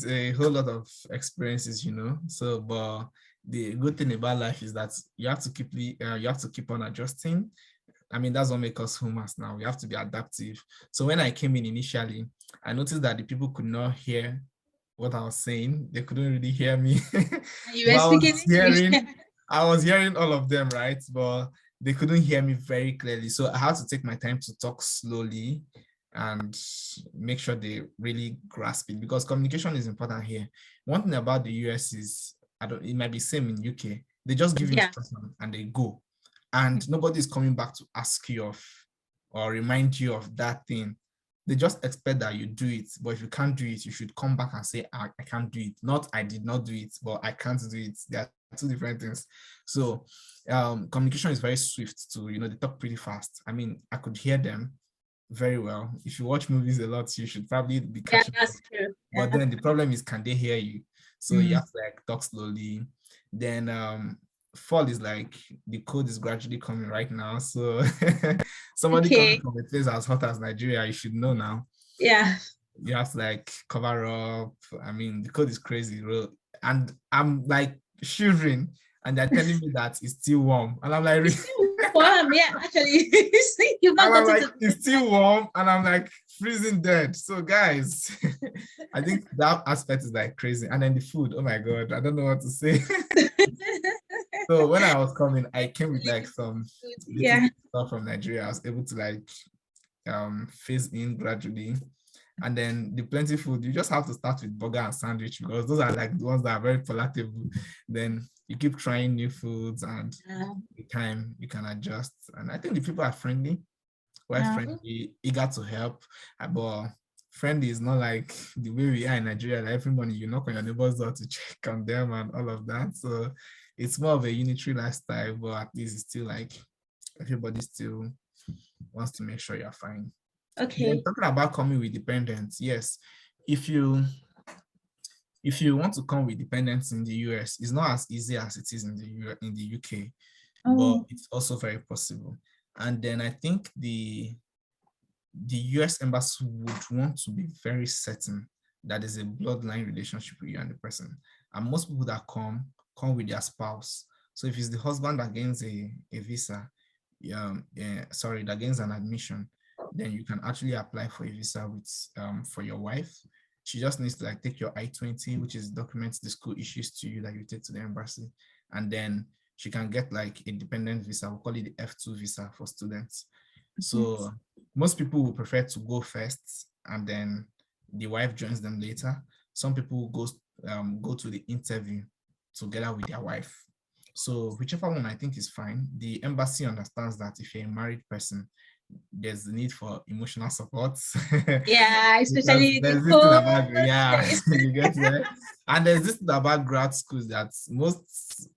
a whole lot of experiences, So, but the good thing about life is that you have to keep on adjusting. I mean, that's what makes us humans now. We have to be adaptive. So when I came in initially, I noticed that the people could not hear what I was saying. They couldn't really hear me. You were speaking English. I was hearing all of them, right? But they couldn't hear me very clearly. So I had to take my time to talk slowly and make sure they really grasp it, because communication is important here. One thing about the US is, it might be same in UK. They just give you instruction and they go. And nobody's coming back to ask you of or remind you of that thing. They just expect that you do it. But if you can't do it, you should come back and say, I can't do it. Not I did not do it, but I can't do it. They are two different things. So communication is very swift too. They talk pretty fast. I mean, I could hear them very well. If you watch movies a lot, you should probably be catching up. That's true. But then the problem is, can they hear you? So you have to talk slowly. Then fall is like the code is gradually coming right now. So somebody coming from a place as hot as Nigeria, you should know now. Yeah. You have to cover up. I mean, the code is crazy, bro. And I'm shivering, and they're telling me that it's still warm. And I'm like, warm, yeah, actually. It's still warm, and I'm freezing dead. So guys, I think that aspect is crazy. And then the food, oh my God, I don't know what to say. So when I was coming, I came with some stuff from Nigeria. I was able to phase in gradually. And then the plenty food, you just have to start with burger and sandwich, because those are the ones that are very palatable. Then you keep trying new foods, and with time you can adjust. And I think the people are friendly, friendly, eager to help. But friendly is not like the way we are in Nigeria. Every morning you knock on your neighbor's door to check on them and all of that. So it's more of a unitary lifestyle, but at least it's still everybody still wants to make sure you're fine. Okay. Then talking about coming with dependents, yes. If you want to come with dependents in the US, it's not as easy as it is in the UK, but it's also very possible. And then I think the US embassy would want to be very certain that there's a bloodline relationship with you and the person. And most people that come with their spouse. So if it's the husband that gains a visa, that gains an admission, then you can actually apply for a visa with for your wife. She just needs to take your I-20, which is documents the school issues to you that you take to the embassy, and then she can get a dependent visa. We'll call it the F2 visa for students. So most people will prefer to go first, and then the wife joins them later. Some people go to the interview together with their wife. So whichever one I think is fine. The embassy understands that if you're a married person, there's the need for emotional support. Yeah, especially there's this thing about, you get there. And there's this thing about grad schools that most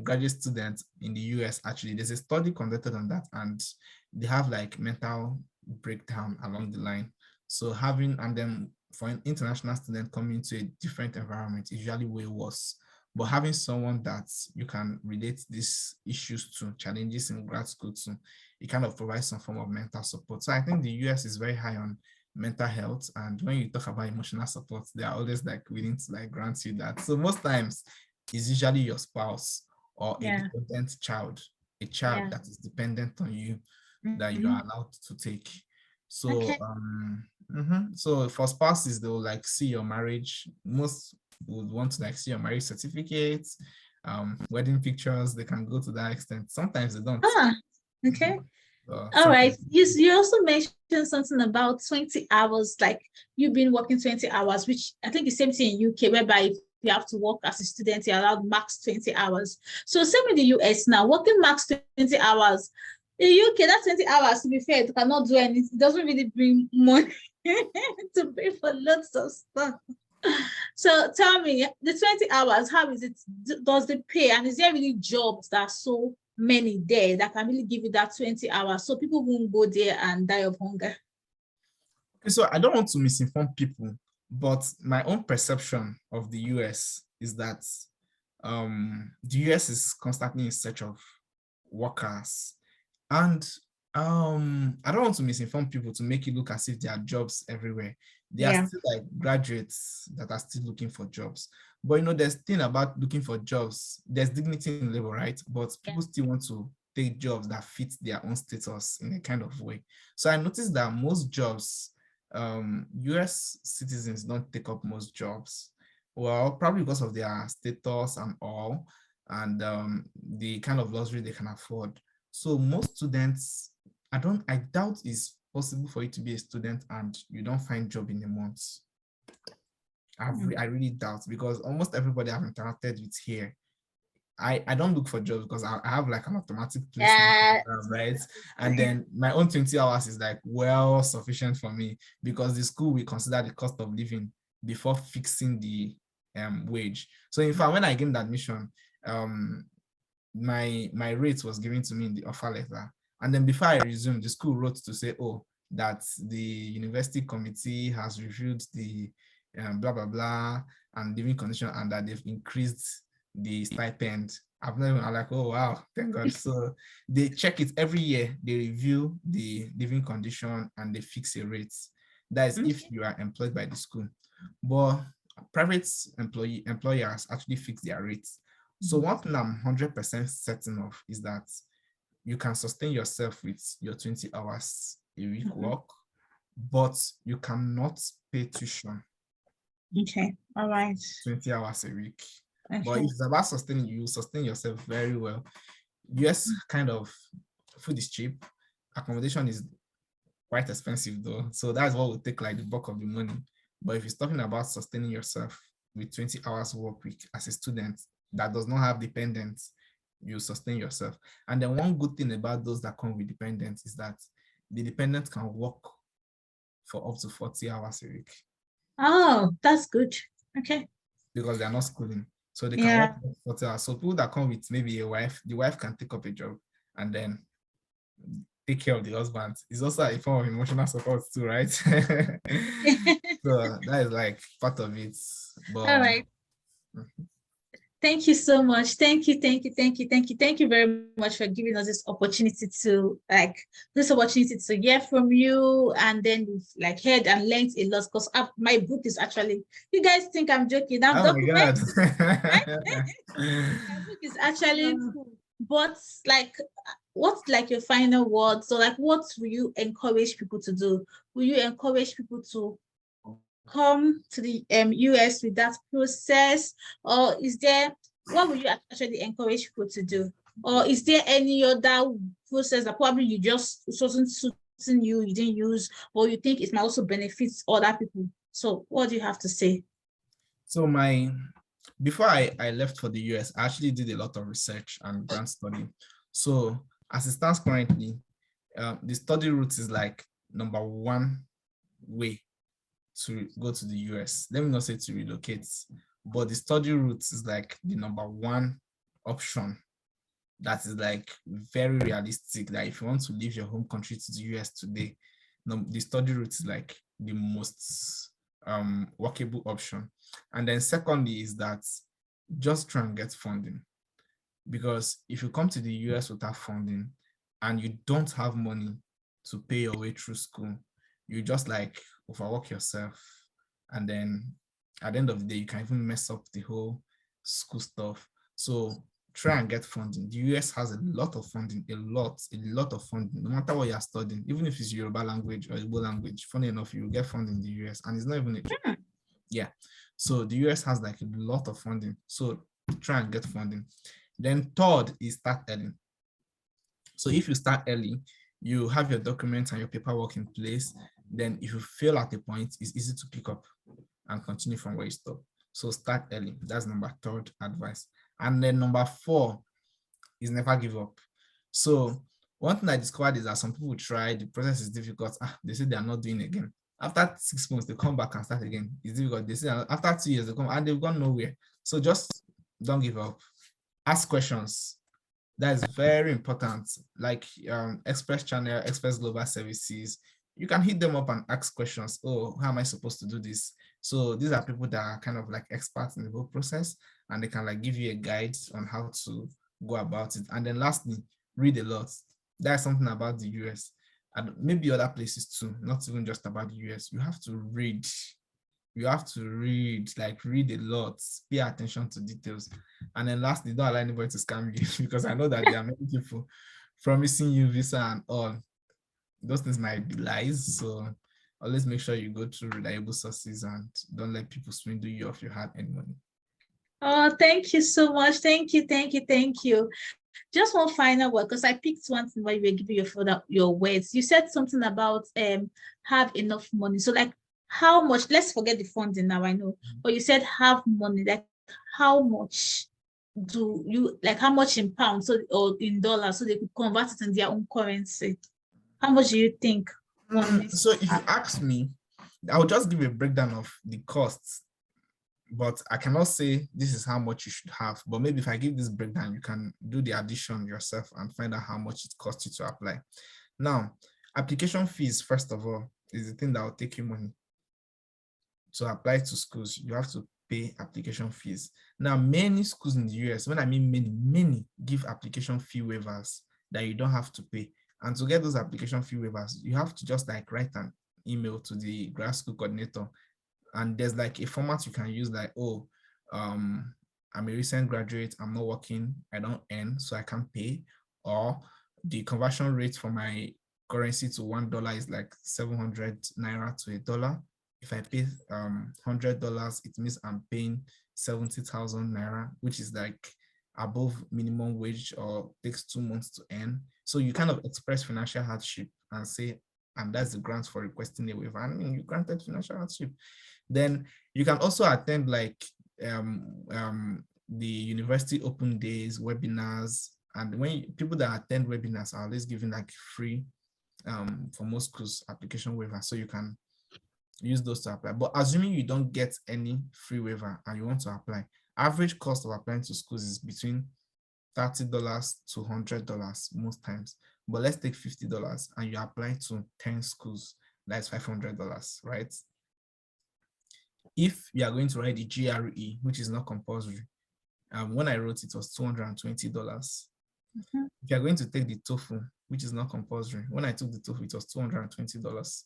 graduate students in the US, actually, there's a study conducted on that, and they have mental breakdown along the line. So and then for an international student coming to a different environment is usually way worse. But having someone that you can relate these issues to, challenges in grad school to, it kind of provides some form of mental support. So I think the US is very high on mental health. And when you talk about emotional support, they are always willing to grant you that. So most times it's usually your spouse or a dependent child, that is dependent on you, that you are allowed to take. So so for spouses, they'll see your marriage. Most would want to see your marriage certificates, wedding pictures. They can go to that extent. Sometimes they don't. Okay. All right. You also mentioned something about 20 hours, you've been working 20 hours, which I think is same thing in UK, whereby if you have to work as a student, you're allowed max 20 hours. So same in the US now, working max 20 hours. In the UK, that 20 hours, to be fair, it cannot do anything. It doesn't really bring money to pay for lots of stuff. So tell me, the 20 hours, how is it? Does it pay? And is there really jobs that are so many there that can really give you that 20 hours so people won't go there and die of hunger? Okay, so I don't want to misinform people, but my own perception of the US is that the US is constantly in search of workers. And I don't want to misinform people to make it look as if there are jobs everywhere. There are still like graduates that are still looking for jobs. But you know, there's thing about looking for jobs. There's dignity in labor, right? But people still want to take jobs that fit their own status in a kind of way. So I noticed that most jobs, US citizens don't take up most jobs. Well, probably because of their status and all, and the kind of luxury they can afford. So most students, I doubt it's possible for you to be a student and you don't find job in a month. I really doubt, because almost everybody I've interacted with here, I don't look for jobs because I have like an automatic placement, right? And then my own 20 hours is like well sufficient for me, because the school will consider the cost of living before fixing the wage. So in fact, when I gained admission, my rate was given to me in the offer letter. And then before I resumed, the school wrote to say, oh, that the university committee has reviewed the blah, blah, blah, and living condition, and that they've increased the stipend. I'm like, oh, wow, thank God. So they check it every year. They review the living condition and they fix a rate. That is if you are employed by the school. But private employers actually fix their rates. So one thing I'm 100% certain of is that you can sustain yourself with your 20 hours a week work, but you cannot pay tuition. Okay, all right. 20 hours a week. Okay. But if it's about sustaining, you sustain yourself very well. US kind of food is cheap. Accommodation is quite expensive though. So that's what will take like the bulk of the money. But if you're talking about sustaining yourself with 20 hours work week as a student that does not have dependents, you sustain yourself. And then one good thing about those that come with dependents is that the dependent can work for up to 40 hours a week. Oh, that's good. Okay. Because they're not schooling. So they can work for 40 hours. So people that come with maybe a wife, the wife can take up a job and then take care of the husband. It's also a form of emotional support too, right? So that is like part of it. But, all right. Thank you so much. Thank you very much for giving us this opportunity to hear from you, and then we've like heard and learned a lot, because my book is actually, you guys think I'm joking. Oh my God. My book is actually, but like, what's like your final word? So like, what will you encourage people to do? Will you encourage people to come to the US with that process, or what would you actually encourage people to do? Or is there any other process that probably you just wasn't suiting you didn't use, or you think it might also benefit other people? So what do you have to say? So before I left for the US, I actually did a lot of research and grant study. So as it stands currently, the study route is like #1 way to go to the US. Let me not say to relocate, but the study route is like the #1 option that is like very realistic, that if you want to leave your home country to the US today, the study route is like the most workable option. And then secondly is that just try and get funding, because if you come to the US without funding and you don't have money to pay your way through school, you just like overwork yourself, and then at the end of the day you can even mess up the whole school stuff. So try and get funding. The US has a lot of funding, a lot of funding, no matter what you're studying, even if it's Yoruba language or Igbo language. Funny enough, you will get funding in the US, and it's not even a joke. Yeah, so the US has like a lot of funding, so try and get funding. Then third is start early. So if you start early, you have your documents and your paperwork in place, then if you fail at a point, it's easy to pick up and continue from where you stop. So start early. That's number 3 advice. And then number 4 is never give up. So one thing I discovered is that some people try, the process is difficult. They say they are not doing it again. After 6 months, they come back and start again. It's difficult. They say after 2 years, they come and they've gone nowhere. So just don't give up. Ask questions. That is very important. Like Express Channel, Express Global Services, you can hit them up and ask questions. Oh, how am I supposed to do this? So these are people that are kind of like experts in the whole process, and they can like give you a guide on how to go about it. And then lastly, read a lot. That's something about the US and maybe other places too, not even just about the US. You have to read. You have to read a lot, pay attention to details. And then lastly, don't allow anybody to scam you because I know that there are many people promising you visa and all. Those things might be lies. So always make sure you go through reliable sources and don't let people swindle you of your hard-earned money. Oh, thank you so much. Thank you. Just one final word, because I picked one thing while you were giving your words. You said something about have enough money. So like how much, let's forget the funding now, I know, but you said have money, like how much do you, like how much in pounds or in dollars so they could convert it in their own currency? How much do you think? So if you ask me, I'll just give a breakdown of the costs, but I cannot say this is how much you should have. But maybe if I give this breakdown, you can do the addition yourself and find out how much it costs you to apply. Now, application fees, first of all, is the thing that will take you money. To apply to schools, you have to pay application fees. Now, many schools in the US, when I mean many give application fee waivers that you don't have to pay. And to get those application fee waivers, you have to just like write an email to the grad school coordinator. And there's like a format you can use, like, oh, I'm a recent graduate, I'm not working, I don't earn, so I can't pay. Or the conversion rate for my currency to $1 is like 700 naira to $1. If I pay $100, it means I'm paying 70,000 naira, which is like above minimum wage or takes 2 months to earn. So you kind of express financial hardship and say, and that's the grounds for requesting a waiver. I mean, you granted financial hardship. Then you can also attend like the university open days, webinars. And when people that attend webinars are always given like free for most schools application waiver. So you can use those to apply. But assuming you don't get any free waiver and you want to apply, average cost of applying to schools is between $30 to $100 most times. But let's take $50 and you apply to 10 schools, that's $500, right? If you are going to write the GRE, which is not compulsory, when I wrote it was $220. If you are going to take the TOEFL, which is not compulsory, when I took the TOEFL, it was $220.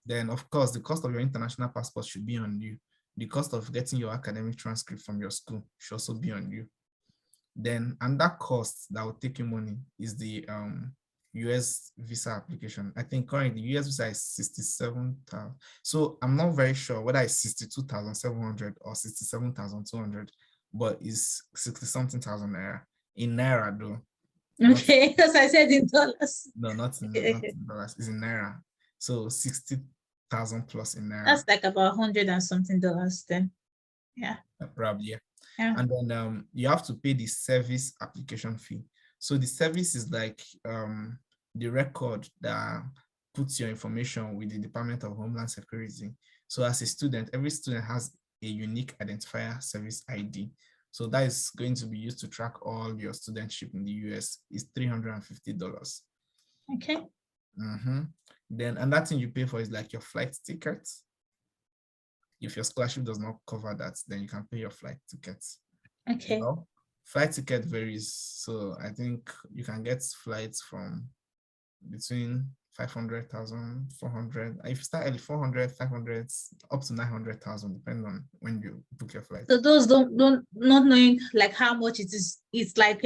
Then, of course, the cost of your international passport should be on you. The cost of getting your academic transcript from your school should also be on you. Then, and that cost that will take you money is the US visa application. I think currently the US visa is 67,000. So I'm not very sure whether it's 62,700 or 67,200, but it's 60-something thousand naira. In naira though. Okay, because I said in dollars. No, not in dollars. It's in naira. So 60,000 plus in naira. That's like about $100 and something then. Yeah. Probably, yeah. Yeah. And then you have to pay the service application fee. So the service is like the record that puts your information with the Department of Homeland Security. So as a student, every student has a unique identifier service ID. So that is going to be used to track all your studentship in the US. Is $350. Okay. Then another thing you pay for is like your flight tickets. If your scholarship does not cover that, then you can pay your flight tickets. Okay. Well, flight ticket varies. So I think you can get flights from between 500,000, 400. If you start early, 400, 500, up to 900,000, depending on when you book your flight. So those not knowing like how much it is, it's like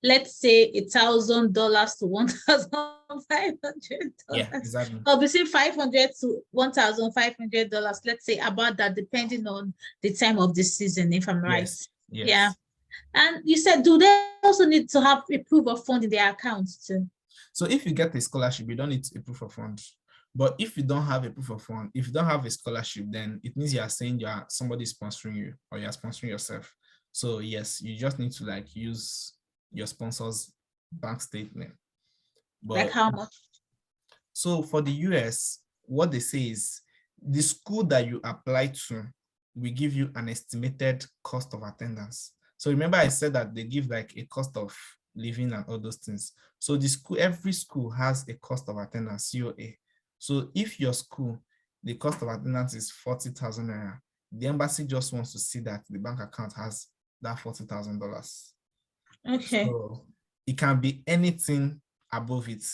let's say $1,000 to $1,500. Yeah, exactly. Or between $500 to $1,500. Let's say about that, depending on the time of the season, if I'm right. Yes. Yeah. And you said, do they also need to have a proof of fund in their accounts too? So if you get a scholarship, you don't need a proof of fund. But if you don't have a proof of fund, if you don't have a scholarship, then it means you are saying somebody sponsoring you or you are sponsoring yourself. So yes, you just need to like use your sponsor's bank statement. But Like how much? so for the US, what they say is the school that you apply to will give you an estimated cost of attendance. So remember I said that they give like a cost of living and all those things. So the school, every school has a cost of attendance, COA. So if your school, the cost of attendance is 40,000 naira, the embassy just wants to see that the bank account has that $40,000. Okay. So it can be anything above it,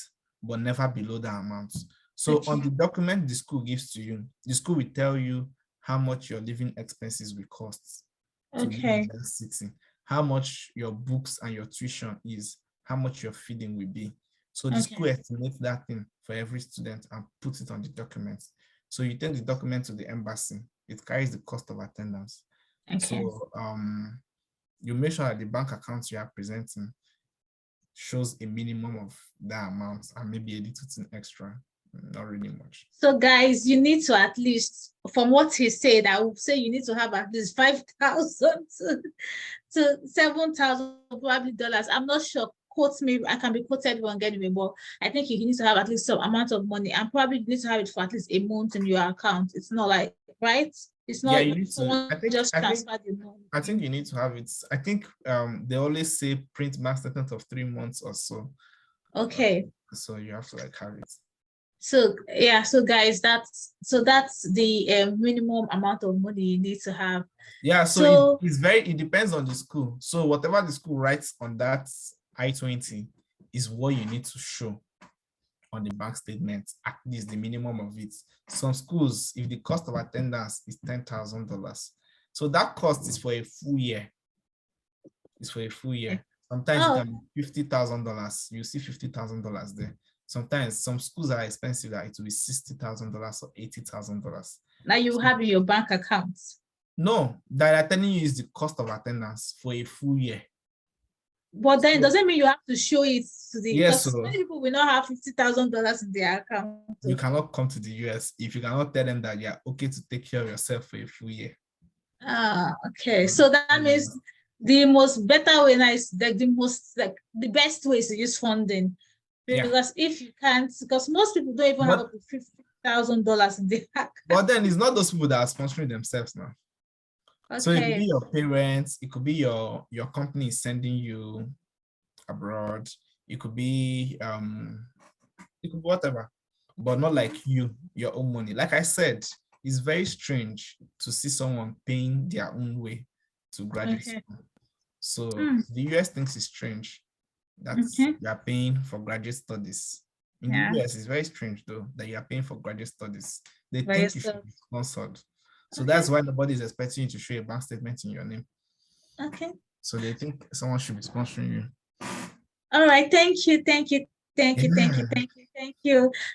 but never below that amount. So on the document the school gives to you, the school will tell you how much your living expenses will cost to live in that city, how much your books and your tuition is, how much your feeding will be. So the school estimates that thing for every student and puts it on the document. So you take the document to the embassy, it carries the cost of attendance. So you make sure that the bank accounts you are presenting shows a minimum of that amount and maybe a little thing extra, not really much. So guys, you need to at least, from what he said, I would say you need to have at least 5,000 to 7,000 probably dollars. I'm not sure. Quote me, I can be quoted wrong anyway, but I think you need to have at least some amount of money and probably need to have it for at least a month in your account. It's not like, right? It's not, you need to, I think you need to have it. I think they always say print bank statement of 3 months or so. Okay. So you have to like have it. So yeah, so guys, that's the minimum amount of money you need to have. Yeah, so it depends on the school. So whatever the school writes on that I-20 is what you need to show on the bank statement, at least the minimum of it. Some schools, if the cost of attendance is $10,000, so that cost is for a full year. It's for a full year. Sometimes it can be $50,000. You see $50,000 there. Sometimes some schools are expensive that it will be $60,000 or $80,000. Now you have in your bank account. No, that I'm telling you is the cost of attendance for a full year. But then doesn't mean you have to show it to the yes. So many people will not have $50,000 in their account. You cannot come to the US if you cannot tell them that you're okay to take care of yourself for a full year. Okay. So that means the most better way is the best way is to use funding. Because if you can't, because most people don't even have up to $50,000 in their account. But then it's not those people that are sponsoring themselves now. So it could be your parents, it could be your company sending you abroad, it could be whatever, but not like your own money. Like I said, it's very strange to see someone paying their own way to graduate school. So the US thinks it's strange that you are paying for graduate studies. In the US, it's very strange though that you are paying for graduate studies. They think you should be sponsored. So that's why nobody is expecting you to show a bank statement in your name. Okay. So they think someone should be sponsoring you. All right. Thank you.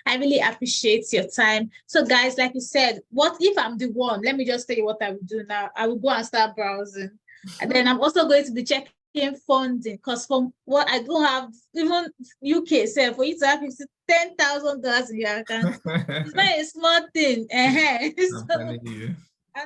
I really appreciate your time. So guys, like you said, what if I'm the one? Let me just tell you what I will do now. I will go and start browsing. And then I'm also going to be checking funding, because from what I don't have, even UK said for you to have $10,000 in your account, it's not a small thing. I'm telling you.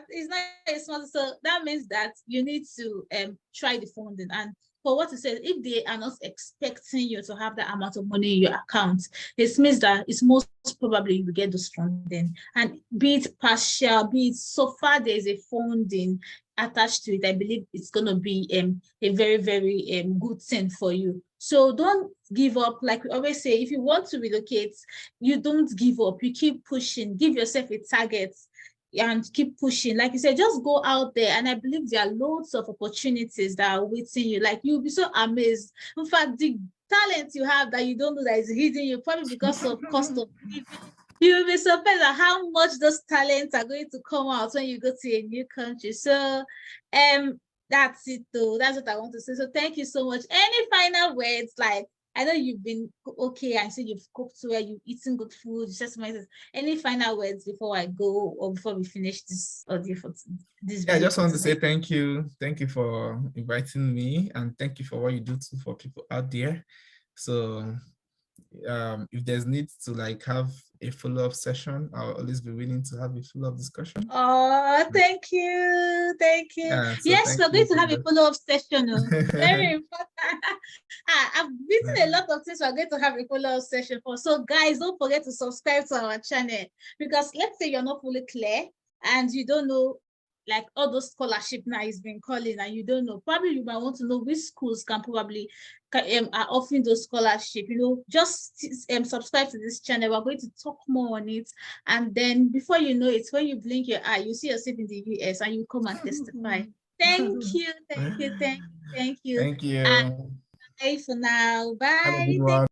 It's not a small, so that means that you need to try the funding. And for what it says, if they are not expecting you to have that amount of money in your account, it means that it's most probably you will get those funding. And be it partial, be it so far there is a funding attached to it, I believe it's going to be a very, very good thing for you. So don't give up. Like we always say, if you want to relocate, you don't give up. You keep pushing. Give yourself a target and keep pushing. Like you said, just go out there, and I believe there are loads of opportunities that are waiting you. Like you'll be so amazed. In fact, the talent you have that you don't know that is hidden you, probably because of cost of living. You'll be surprised at how much those talents are going to come out when you go to a new country. So that's it though. That's what I want to say. So thank you so much. Any final words? Like, I know you've been okay. I said you've cooked well, you've eaten good food. Just any final words before I go or before we finish this audio for this video? I just want to say thank you. Thank you for inviting me, and thank you for what you do too for people out there. So if there's need to like have a follow-up session, I'll always be willing to have a follow-up discussion. Oh, thank you. Thank you. Yeah, so Yes, thank we're going you to so have a much. follow-up session. Very important. I've written a lot of things we're going to have a follow-up session for. So guys, don't forget to subscribe to our channel, because let's say you're not fully clear and you don't know, like all those scholarship now is been calling and you don't know, probably you might want to know which schools can probably are offering those scholarship. Just subscribe to this channel. We're going to talk more on it, and then before you know it, when you blink your eye, you see yourself in the US and you come and testify. Thank you, thank you, thank you, thank you. Thank you. And bye for now. Have a good Bye. one.